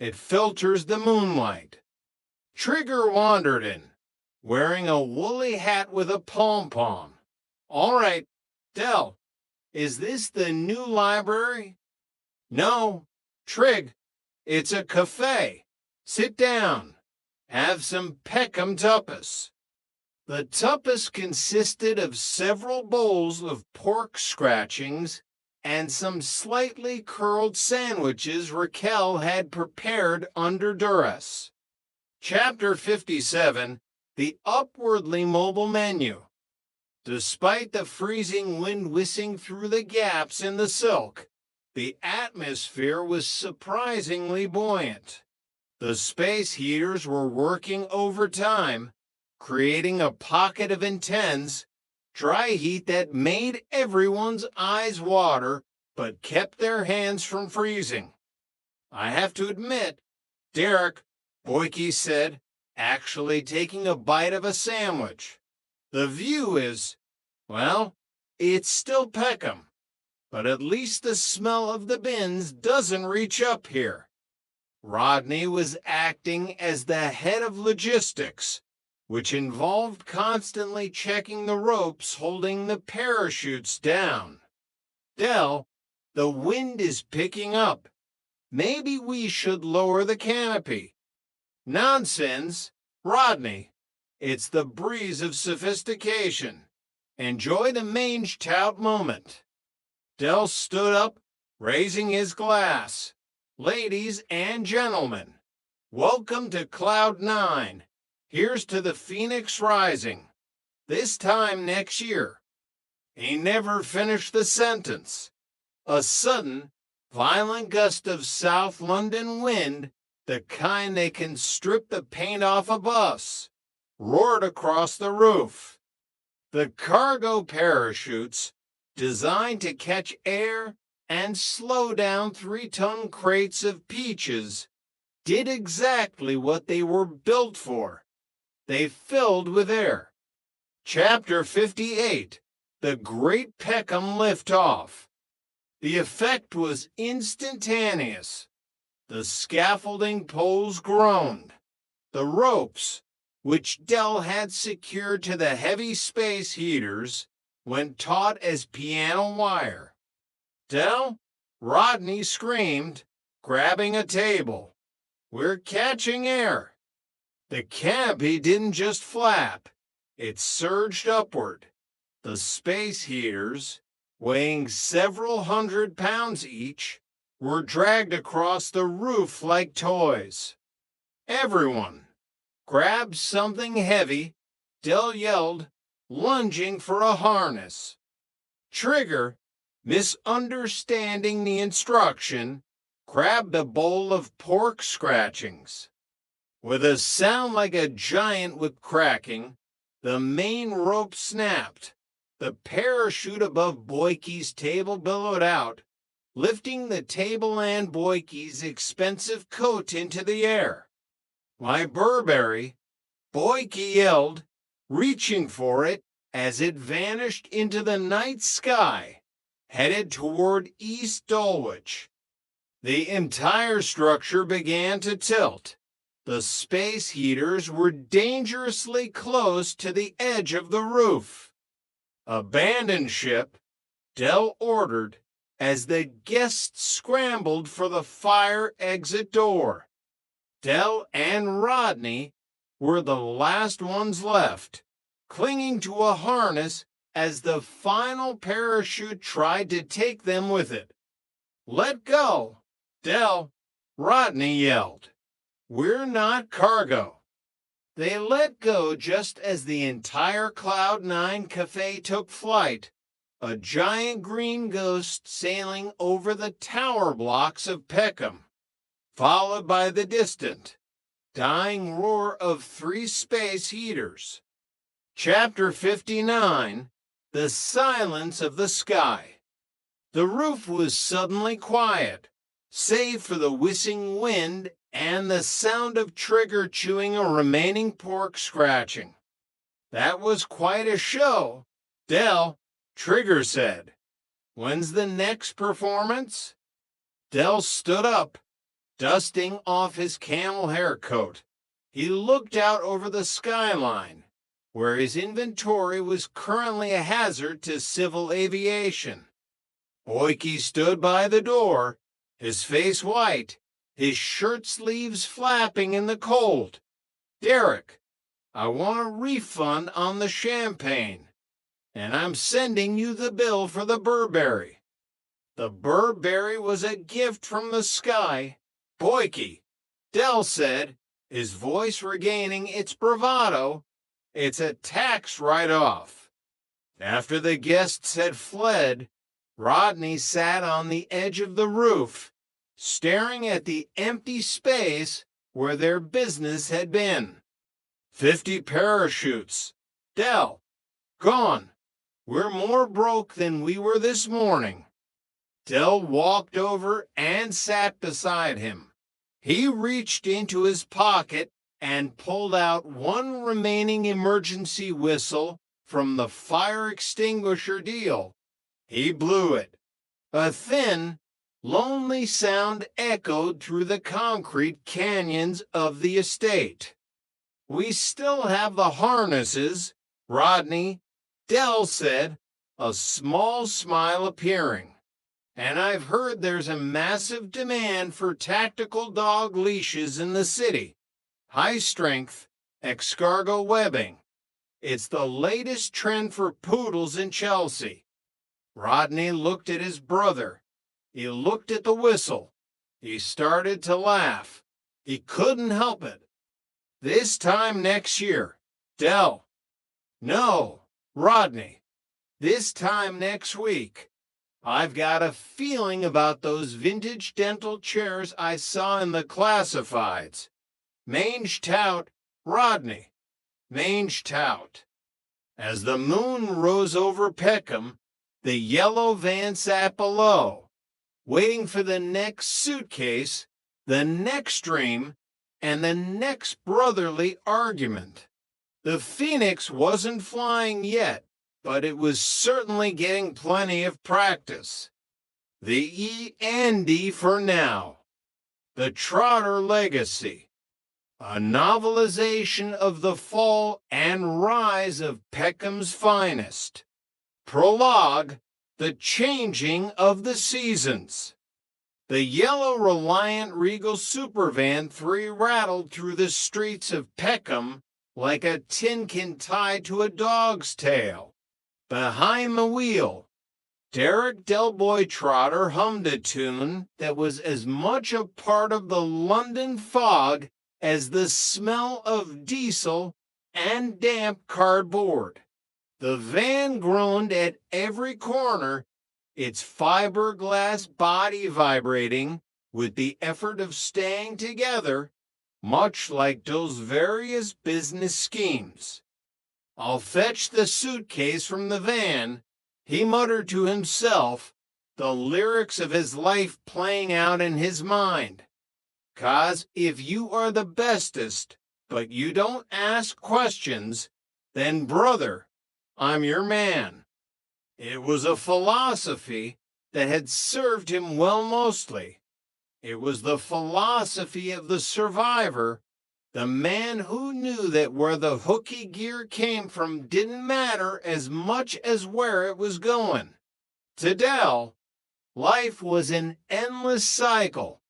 It filters the moonlight. Trigger wandered in, wearing a woolly hat with a pom-pom. All right, Dell, is this the new library? No, Trig, it's a cafe. Sit down. Have some Peckham tuppence. The tuppence consisted of several bowls of pork scratchings and some slightly curled sandwiches Raquel had prepared under duress. Chapter 57, The Upwardly Mobile Menu. Despite the freezing wind whizzing through the gaps in the silk, the atmosphere was surprisingly buoyant. The space heaters were working overtime, creating a pocket of intense, dry heat that made everyone's eyes water but kept their hands from freezing. I have to admit, Derek, Boyke said, actually taking a bite of a sandwich. The view is, well, it's still Peckham, but at least the smell of the bins doesn't reach up here. Rodney was acting as the head of logistics, which involved constantly checking the ropes holding the parachutes down. Dell, the wind is picking up. Maybe we should lower the canopy. Nonsense, Rodney. It's the breeze of sophistication. Enjoy the mange tout moment. Dell stood up, raising his glass. Ladies and gentlemen, welcome to Cloud 9. Here's to the Phoenix Rising. This time next year. He never finished the sentence. A sudden, violent gust of South London wind, the kind they can strip the paint off a bus, roared across the roof. The cargo parachutes, designed to catch air and slow down 3-ton crates of peaches, did exactly what they were built for. They filled with air. Chapter 58, The Great Peckham Liftoff. The effect was instantaneous. The scaffolding poles groaned. The ropes, which Dell had secured to the heavy space heaters, went taut as piano wire. Dell, Rodney screamed, grabbing a table. We're catching air. The canopy didn't just flap, it surged upward. The space heaters, weighing several 100 pounds each, were dragged across the roof like toys. Everyone, grab something heavy, Del yelled, lunging for a harness. Trigger, misunderstanding the instruction, grabbed a bowl of pork scratchings. With a sound like a giant whip cracking, the main rope snapped. The parachute above Boyke's table billowed out, lifting the table and Boyke's expensive coat into the air. My Burberry, Boyke yelled, reaching for it as it vanished into the night sky, headed toward East Dulwich. The entire structure began to tilt. The space heaters were dangerously close to the edge of the roof. Abandon ship, Del ordered, as the guests scrambled for the fire exit door. Del and Rodney were the last ones left, clinging to a harness as the final parachute tried to take them with it. Let go, Del, Rodney yelled. We're not cargo. They let go just as the entire Cloud 9 cafe took flight, a giant green ghost sailing over the tower blocks of Peckham, followed by the distant, dying roar of 3 space heaters. Chapter 59, The Silence of the Sky. The roof was suddenly quiet, save for the whizzing wind and the sound of Trigger chewing a remaining pork scratching. That was quite a show, Del, Trigger said. When's the next performance? Del stood up, dusting off his camel hair coat. He looked out over the skyline, where his inventory was currently a hazard to civil aviation. Boyke stood by the door, his face white, his shirt sleeves flapping in the cold. Derek, I want a refund on the champagne, and I'm sending you the bill for the Burberry. The Burberry was a gift from the sky. Boyke, Del said, his voice regaining its bravado. It's a tax write-off. After the guests had fled, Rodney sat on the edge of the roof, staring at the empty space where their business had been. 50 parachutes. Del, gone. We're more broke than we were this morning. Del walked over and sat beside him. He reached into his pocket and pulled out one remaining emergency whistle from the fire extinguisher deal. He blew it. A thin, lonely sound echoed through the concrete canyons of the estate. We still have the harnesses, Rodney, Del said, a small smile appearing. And I've heard there's a massive demand for tactical dog leashes in the city. High strength, escargot webbing. It's the latest trend for poodles in Chelsea. Rodney looked at his brother. He looked at the whistle. He started to laugh. He couldn't help it. This time next year, Del. No, Rodney. This time next week. I've got a feeling about those vintage dental chairs I saw in the classifieds. Mange tout, Rodney. Mange tout. As the moon rose over Peckham, the yellow van sat below, waiting for the next suitcase, the next dream, and the next brotherly argument. The Phoenix wasn't flying yet, but it was certainly getting plenty of practice. The E&D for now. The Trotter Legacy. A novelization of the fall and rise of Peckham's finest. Prologue, The Changing of the Seasons. The yellow Reliant Regal Supervan 3 rattled through the streets of Peckham like a tin can tied to a dog's tail. Behind the wheel, Derek Delboy Trotter hummed a tune that was as much a part of the London fog as the smell of diesel and damp cardboard. The van groaned at every corner, its fiberglass body vibrating with the effort of staying together, much like those various business schemes. "I'll fetch the suitcase from the van," he muttered to himself, the lyrics of his life playing out in his mind. "'Cause if you are the bestest, but you don't ask questions, then brother, I'm your man." It was a philosophy that had served him well mostly. It was the philosophy of the survivor, the man who knew that where the hooky gear came from didn't matter as much as where it was going. To Del, life was an endless cycle,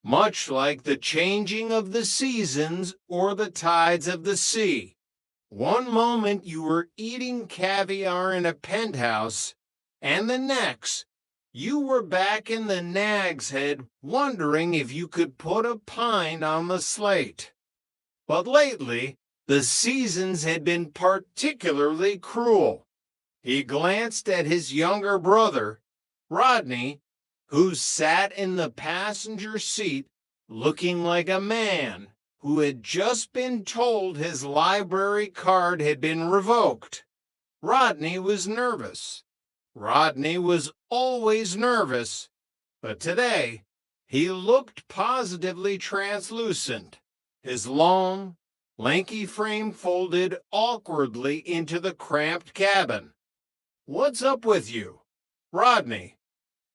much like the changing of the seasons or the tides of the sea. One moment you were eating caviar in a penthouse, and the next you were back in the Nag's Head wondering if you could put a pint on the slate. But lately, the seasons had been particularly cruel. He glanced at his younger brother, Rodney, who sat in the passenger seat looking like a man who had just been told his library card had been revoked. Rodney was nervous. Rodney was always nervous, but today he looked positively translucent, his long, lanky frame folded awkwardly into the cramped cabin. "What's up with you, Rodney?"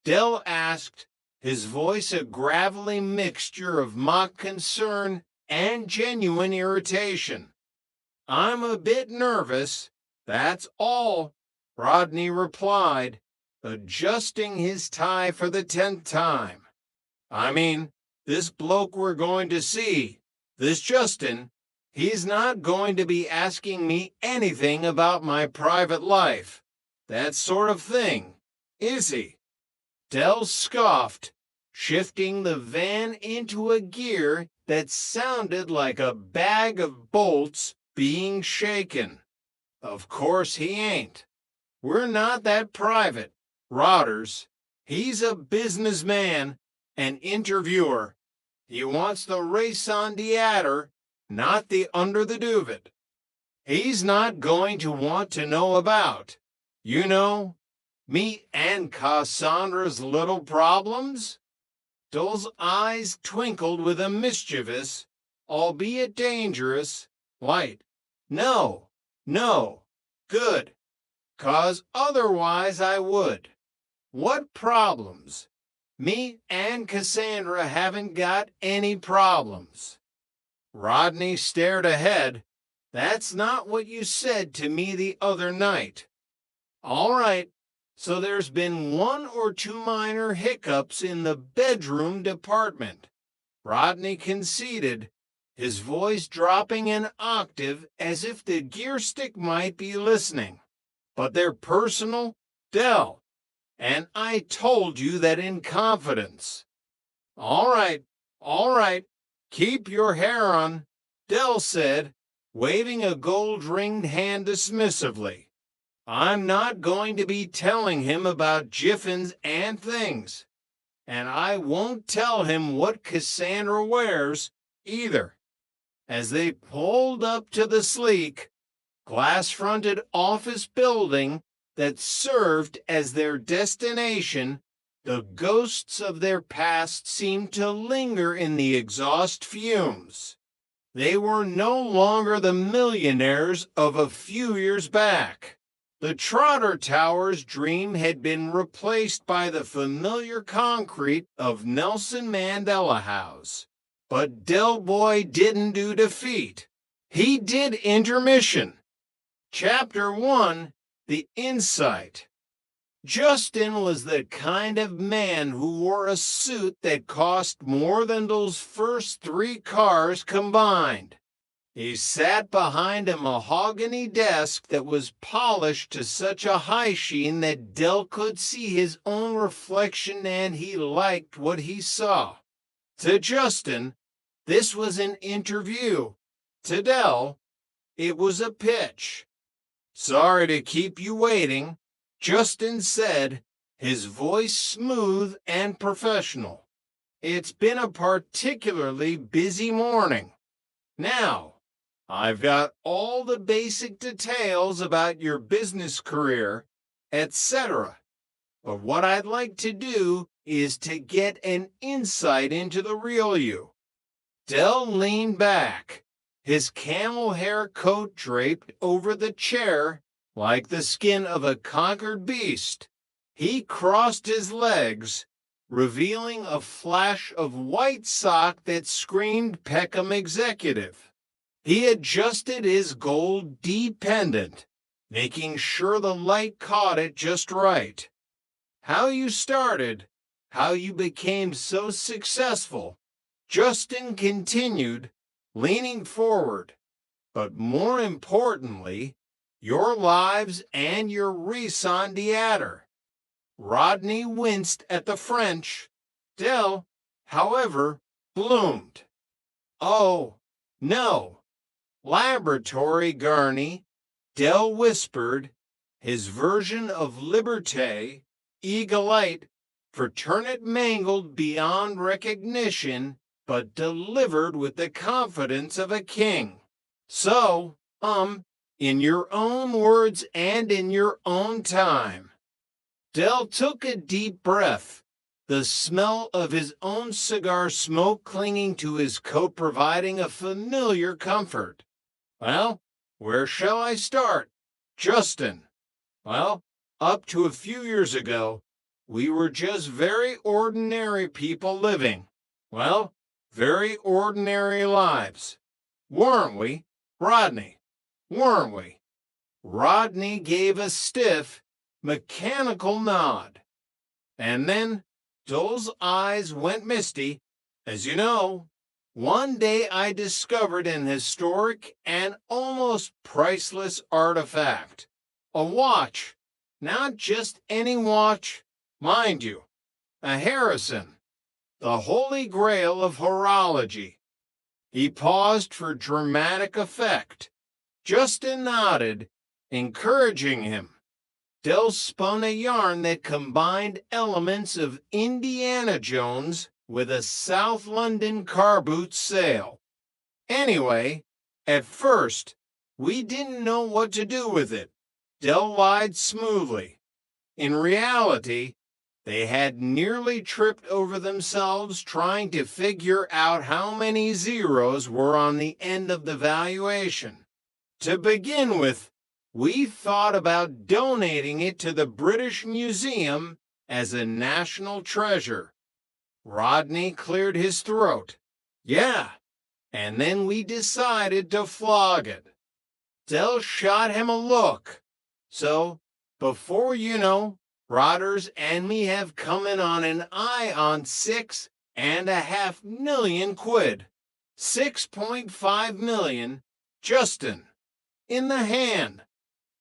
Del asked, his voice a gravelly mixture of mock concern and genuine irritation. "I'm a bit nervous, that's all," Rodney replied, adjusting his tie for the 10th time. "I mean, this bloke we're going to see, this Justin, he's not going to be asking me anything about my private life, that sort of thing, is he?" Del scoffed, shifting the van into a gear that sounded like a bag of bolts being shaken. "Of course he ain't. We're not that private, Rodders. He's a businessman, an interviewer. He wants the raison d'etre, not the under the duvet. He's not going to want to know about, you know, me and Cassandra's little problems." Dole's eyes twinkled with a mischievous, albeit dangerous, light. "No, no, good, 'cause otherwise I would. What problems? Me and Cassandra haven't got any problems." Rodney stared ahead. "That's not what you said to me the other night." "All right. So there's been one or two minor hiccups in the bedroom department," Rodney conceded, his voice dropping an octave as if the gear stick might be listening. "But they're personal, Del, and I told you that in confidence." All right, keep your hair on," Del said, waving a gold-ringed hand dismissively. "I'm not going to be telling him about jiffins and things, and I won't tell him what Cassandra wears either." As they pulled up to the sleek, glass-fronted office building that served as their destination, the ghosts of their past seemed to linger in the exhaust fumes. They were no longer the millionaires of a few years back. The Trotter Tower's dream had been replaced by the familiar concrete of Nelson Mandela House. But Del Boy didn't do defeat. He did intermission. Chapter 1, The Insight. Justin was the kind of man who wore a suit that cost more than those first 3 cars combined. He sat behind a mahogany desk that was polished to such a high sheen that Del could see his own reflection and he liked what he saw. To Justin, this was an interview. To Del, It was a pitch. Sorry to keep you waiting, Justin said, his voice smooth and professional. It's been a particularly busy morning. Now, I've got all the basic details about your business career, etc. But what I'd like to do is to get an insight into the real you. Dell leaned back, his camel hair coat draped over the chair like the skin of a conquered beast. He crossed his legs, revealing a flash of white sock that screamed Peckham Executive. He adjusted his gold D pendant, making sure the light caught it just right. How you started, how you became so successful, Justin continued, leaning forward. But more importantly, your lives and your reece on theater. Rodney winced at the French. Dell, however, bloomed. Oh, no. Laboratory Garney, Dell whispered, his version of liberté, egalite, fraternate mangled beyond recognition, but delivered with the confidence of a king. So, in your own words and in your own time. Dell took a deep breath, the smell of his own cigar smoke clinging to his coat providing a familiar comfort. Well, where shall I start? Justin. Well, up to a few years ago, we were just very ordinary people living, well, very ordinary lives. Weren't we, Rodney? Weren't we? Rodney gave a stiff, mechanical nod. And then Dole's eyes went misty. As you know, one day I discovered an historic and almost priceless artifact. A watch. Not just any watch, mind you. A Harrison. The holy grail of horology. He paused for dramatic effect. Justin nodded, encouraging him. Dell spun a yarn that combined elements of Indiana Jones with a South London car boot sale. Anyway, at first, we didn't know what to do with it. Dell lied smoothly. In reality, they had nearly tripped over themselves trying to figure out how many zeros were on the end of the valuation. To begin with, we thought about donating it to the British Museum as a national treasure. Rodney cleared his throat. Yeah, and then we decided to flog it. Dell shot him a look. So, before you know, Rodders and me have come in on an eye on 6.5 million quid. 6.5 million, Justin, in the hand.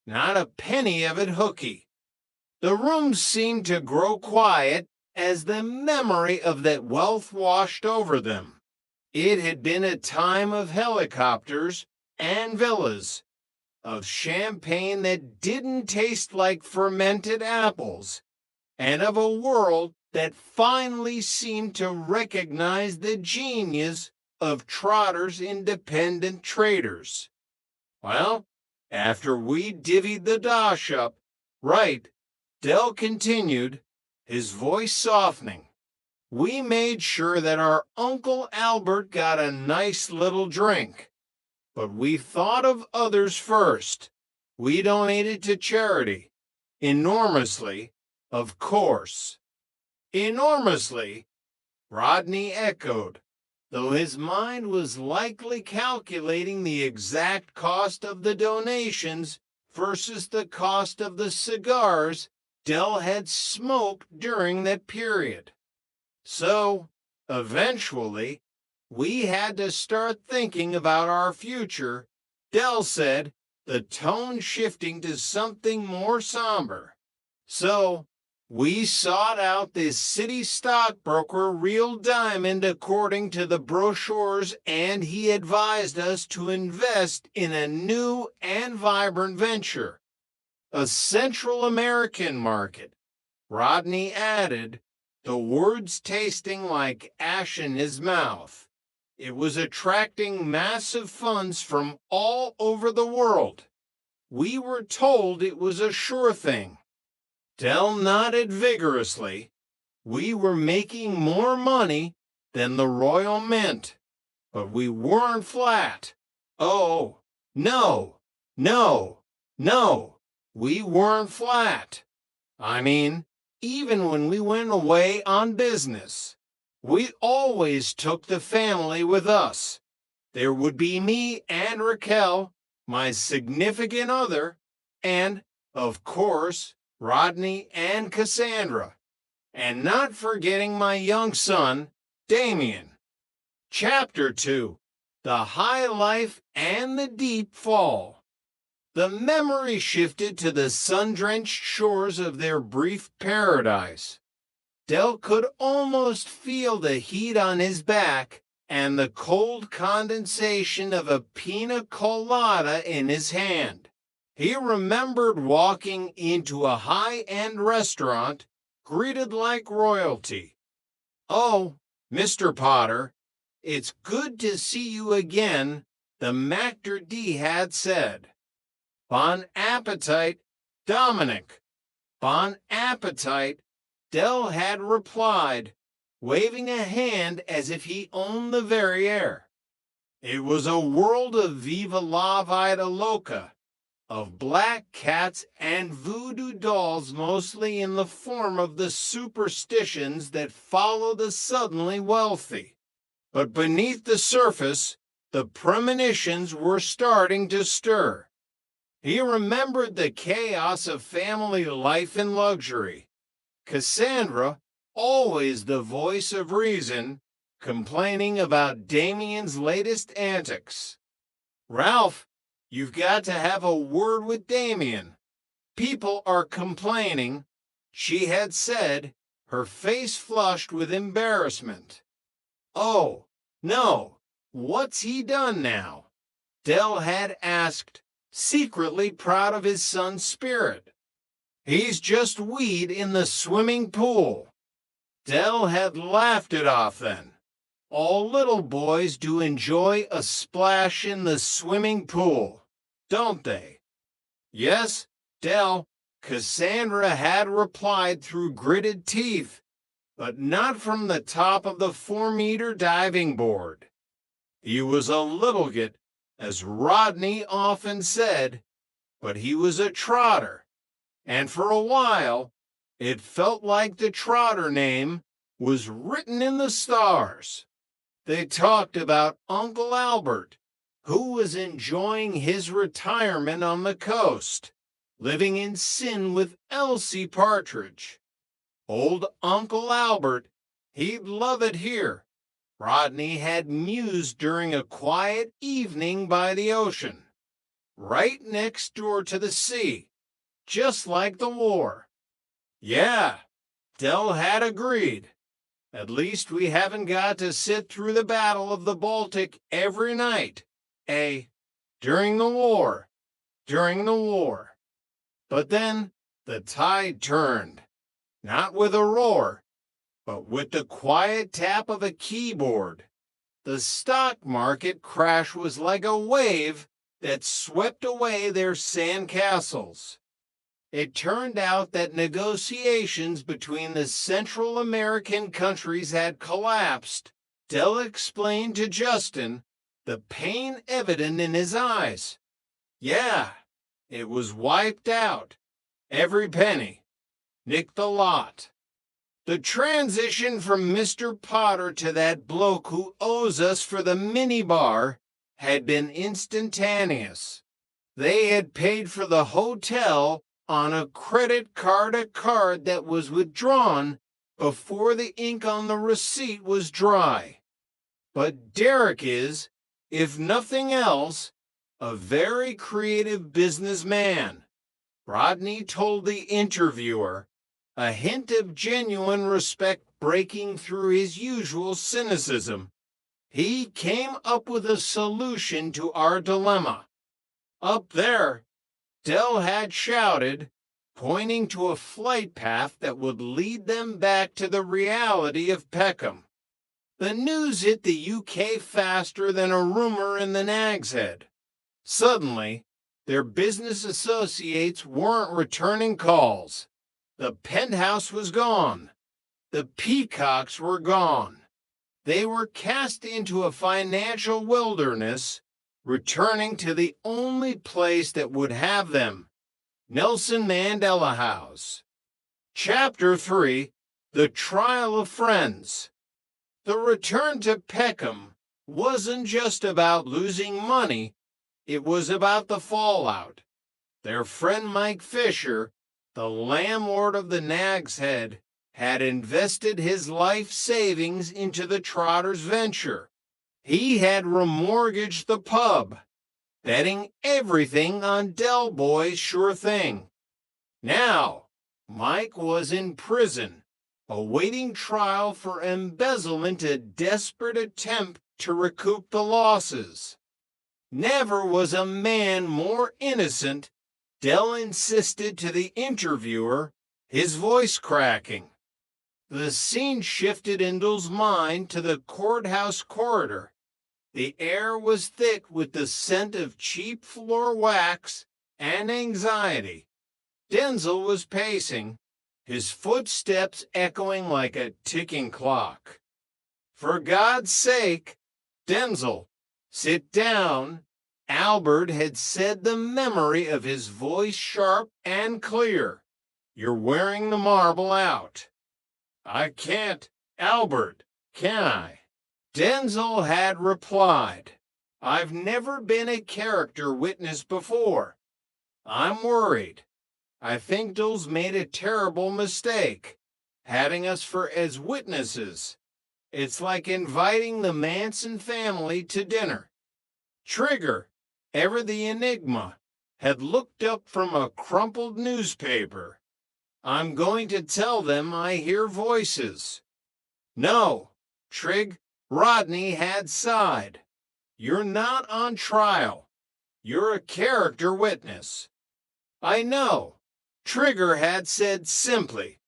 Not a penny of it hooky. The room seemed to grow quiet as the memory of that wealth washed over them. It had been a time of helicopters and villas, of champagne that didn't taste like fermented apples, and of a world that finally seemed to recognize the genius of Trotter's independent traders. Well, after we divvied the dosh up, right, Dell continued, his voice softening. We made sure that our Uncle Albert got a nice little drink. But we thought of others first. We donated to charity. Enormously, of course. Enormously, Rodney echoed, though his mind was likely calculating the exact cost of the donations versus the cost of the cigars Dell had smoked during that period. So, eventually, we had to start thinking about our future, Dell said, the tone shifting to something more somber. So, We sought out this city stockbroker real diamond according to the brochures, and he advised us to invest in a new and vibrant venture, a Central American market. Rodney added, the words tasting like ash in his mouth. It was attracting massive funds from all over the world. We were told it was a sure thing. Dell nodded vigorously. We were making more money than the Royal Mint, but we weren't flat. Oh, no, no, no, we weren't flat. I mean, even when we went away on business, we always took the family with us. There would be me and Raquel, my significant other, and, of course, Rodney and Cassandra, and not forgetting my young son, Damien. Chapter 2, The High Life and the Deep Fall. The memory shifted to the sun-drenched shores of their brief paradise. Del could almost feel the heat on his back and the cold condensation of a pina colada in his hand. He remembered walking into a high-end restaurant, greeted like royalty. "Oh, Mr. Potter, it's good to see you again," the Master D had said. "Bon appetit, Dominic." "Bon appetit," Del had replied, waving a hand as if he owned the very air. It was a world of viva la vida loca, of black cats and voodoo dolls, mostly in the form of the superstitions that follow the suddenly wealthy. But beneath the surface, the premonitions were starting to stir. He remembered the chaos of family life and luxury. Cassandra, always the voice of reason, complaining about Damien's latest antics. "Ralph, you've got to have a word with Damien. People are complaining," she had said, her face flushed with embarrassment. "Oh, no, what's he done now?" Del had asked, secretly proud of his son's spirit. "He's just weed in the swimming pool." Del had laughed it off then. All little boys do enjoy a splash in the swimming pool, don't they? "Yes, Del," Cassandra had replied through gritted teeth, "but not from the top of the 4-meter diving board." He was a little git, as Rodney often said, but he was a trotter, and for a while it felt like the trotter name was written in the stars. They talked about Uncle Albert, who was enjoying his retirement on the coast, living in sin with Elsie Partridge. Old Uncle Albert, he'd love it here, Rodney had mused during a quiet evening by the ocean, right next door to the sea, just like the war. "Yeah," Del had agreed. "At least we haven't got to sit through the Battle of the Baltic every night, during the war, But then the tide turned, not with a roar, but with the quiet tap of a keyboard. The stock market crash was like a wave that swept away their sandcastles. It turned out that negotiations between the Central American countries had collapsed. Del explained to Justin, the pain evident in his eyes. "Yeah, it was wiped out. Every penny. Nicked the lot." The transition from Mr. Potter to that bloke who owes us for the minibar had been instantaneous. They had paid for the hotel on a credit card that was withdrawn before the ink on the receipt was dry. But Derek is, if nothing else, a very creative businessman, Rodney told the interviewer, a hint of genuine respect breaking through his usual cynicism. He came up with a solution to our dilemma. Up there, Dell had shouted, pointing to a flight path that would lead them back to the reality of Peckham. The news hit the UK faster than a rumor in the Nag's Head. Suddenly, their business associates weren't returning calls. The penthouse was gone. The peacocks were gone. They were cast into a financial wilderness, returning to the only place that would have them, Nelson Mandela House. Chapter 3, The Trial of Friends. The return to Peckham wasn't just about losing money, it was about the fallout. Their friend Mike Fisher, the landlord of the Nag's Head, had invested his life savings into the Trotters' venture. He had remortgaged the pub, betting everything on Del Boy's sure thing. Now, Mike was in prison, awaiting trial for embezzlement, a desperate attempt to recoup the losses. Never was a man more innocent, Del insisted to the interviewer, his voice cracking. The scene shifted in Del's mind to the courthouse corridor. The air was thick with the scent of cheap floor wax and anxiety. Denzel was pacing, his footsteps echoing like a ticking clock. For God's sake, Denzel, sit down. Albert had said, the memory of his voice sharp and clear. You're wearing the marble out. I can't, Albert, can I? Denzel had replied, I've never been a character witness before. I'm worried. I think Del's made a terrible mistake, having us as witnesses. It's like inviting the Manson family to dinner. Trigger, ever the enigma, had looked up from a crumpled newspaper. I'm going to tell them I hear voices. No, Trig, Rodney had sighed. You're not on trial. You're a character witness. I know, Trigger had said simply,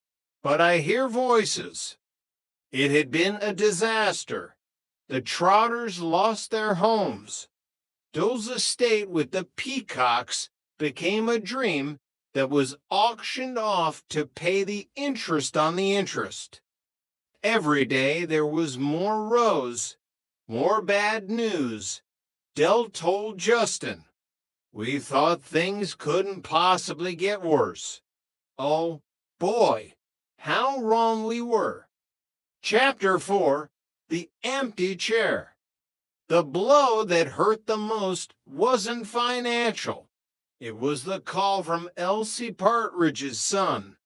but I hear voices. It had been a disaster. The Trotters lost their homes. Del's estate with the peacocks became a dream that was auctioned off to pay the interest on the interest. Every day there was more rows, more bad news. Del told Justin, we thought things couldn't possibly get worse. Oh, boy, how wrong we were. Chapter 4, The Empty Chair. The blow that hurt the most wasn't financial. It was the call from Elsie Partridge's son,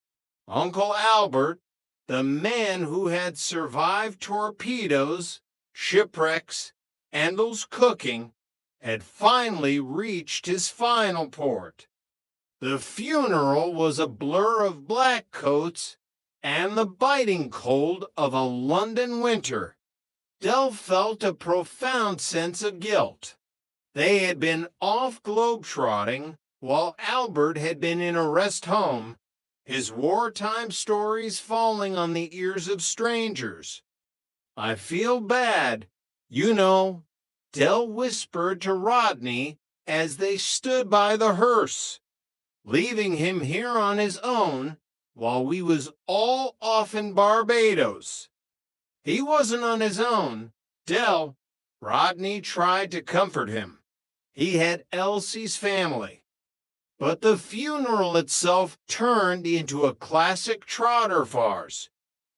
Uncle Albert, the man who had survived torpedoes, shipwrecks, and Del's cooking, had finally reached his final port. The funeral was a blur of black coats and the biting cold of a London winter. Del felt a profound sense of guilt. They had been off globetrotting while Albert had been in a rest home, his wartime stories falling on the ears of strangers. I feel bad, you know, Del whispered to Rodney as they stood by the hearse, leaving him here on his own while we was all off in Barbados. He wasn't on his own. Del, Rodney tried to comfort him. He had Elsie's family. But the funeral itself turned into a classic Trotter farce.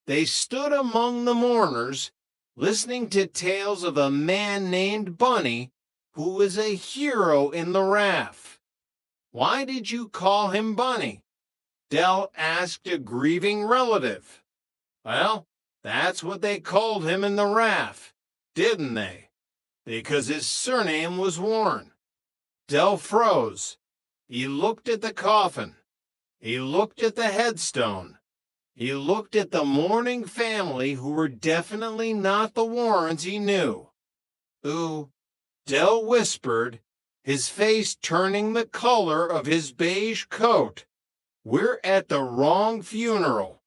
They stood among the mourners, listening to tales of a man named Bunny who was a hero in the RAF. Why did you call him Bunny? Del asked a grieving relative. Well, that's what they called him in the RAF, didn't they? Because his surname was Warren. Del froze. He looked at the coffin. He looked at the headstone. He looked at the mourning family who were definitely not the Warrens he knew. "Ooh," Dell whispered, his face turning the color of his beige coat. "We're at the wrong funeral."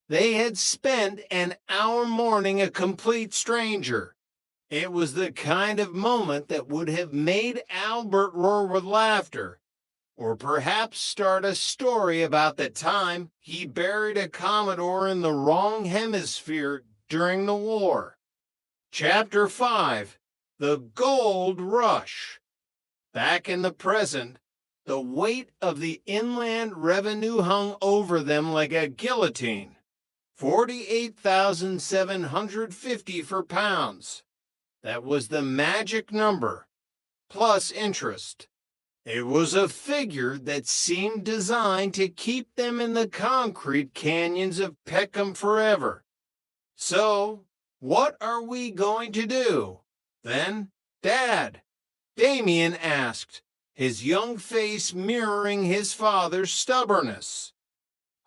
They had spent an hour mourning a complete stranger. It was the kind of moment that would have made Albert roar with laughter, or perhaps start a story about the time he buried a Commodore in the wrong hemisphere during the war. Chapter 5: The Gold Rush. Back in the present, the weight of the inland revenue hung over them like a guillotine. 48,750 for pounds. That was the magic number, plus interest. It was a figure that seemed designed to keep them in the concrete canyons of Peckham forever. "So, what are we going to do, then, Dad?" Damien asked, his young face mirroring his father's stubbornness.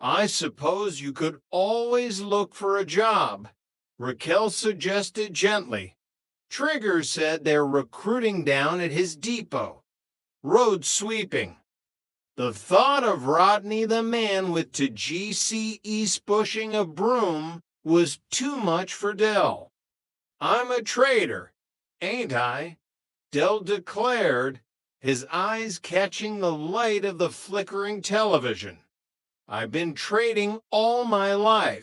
"I suppose you could always look for a job," Raquel suggested gently. "Trigger said they're recruiting down at his depot. Road sweeping." The thought of Rodney the man with Tajisi East bushing a broom was too much for Dell. "I'm a trader, ain't I?" Dell declared, his eyes catching the light of the flickering television. "I've been trading all my life.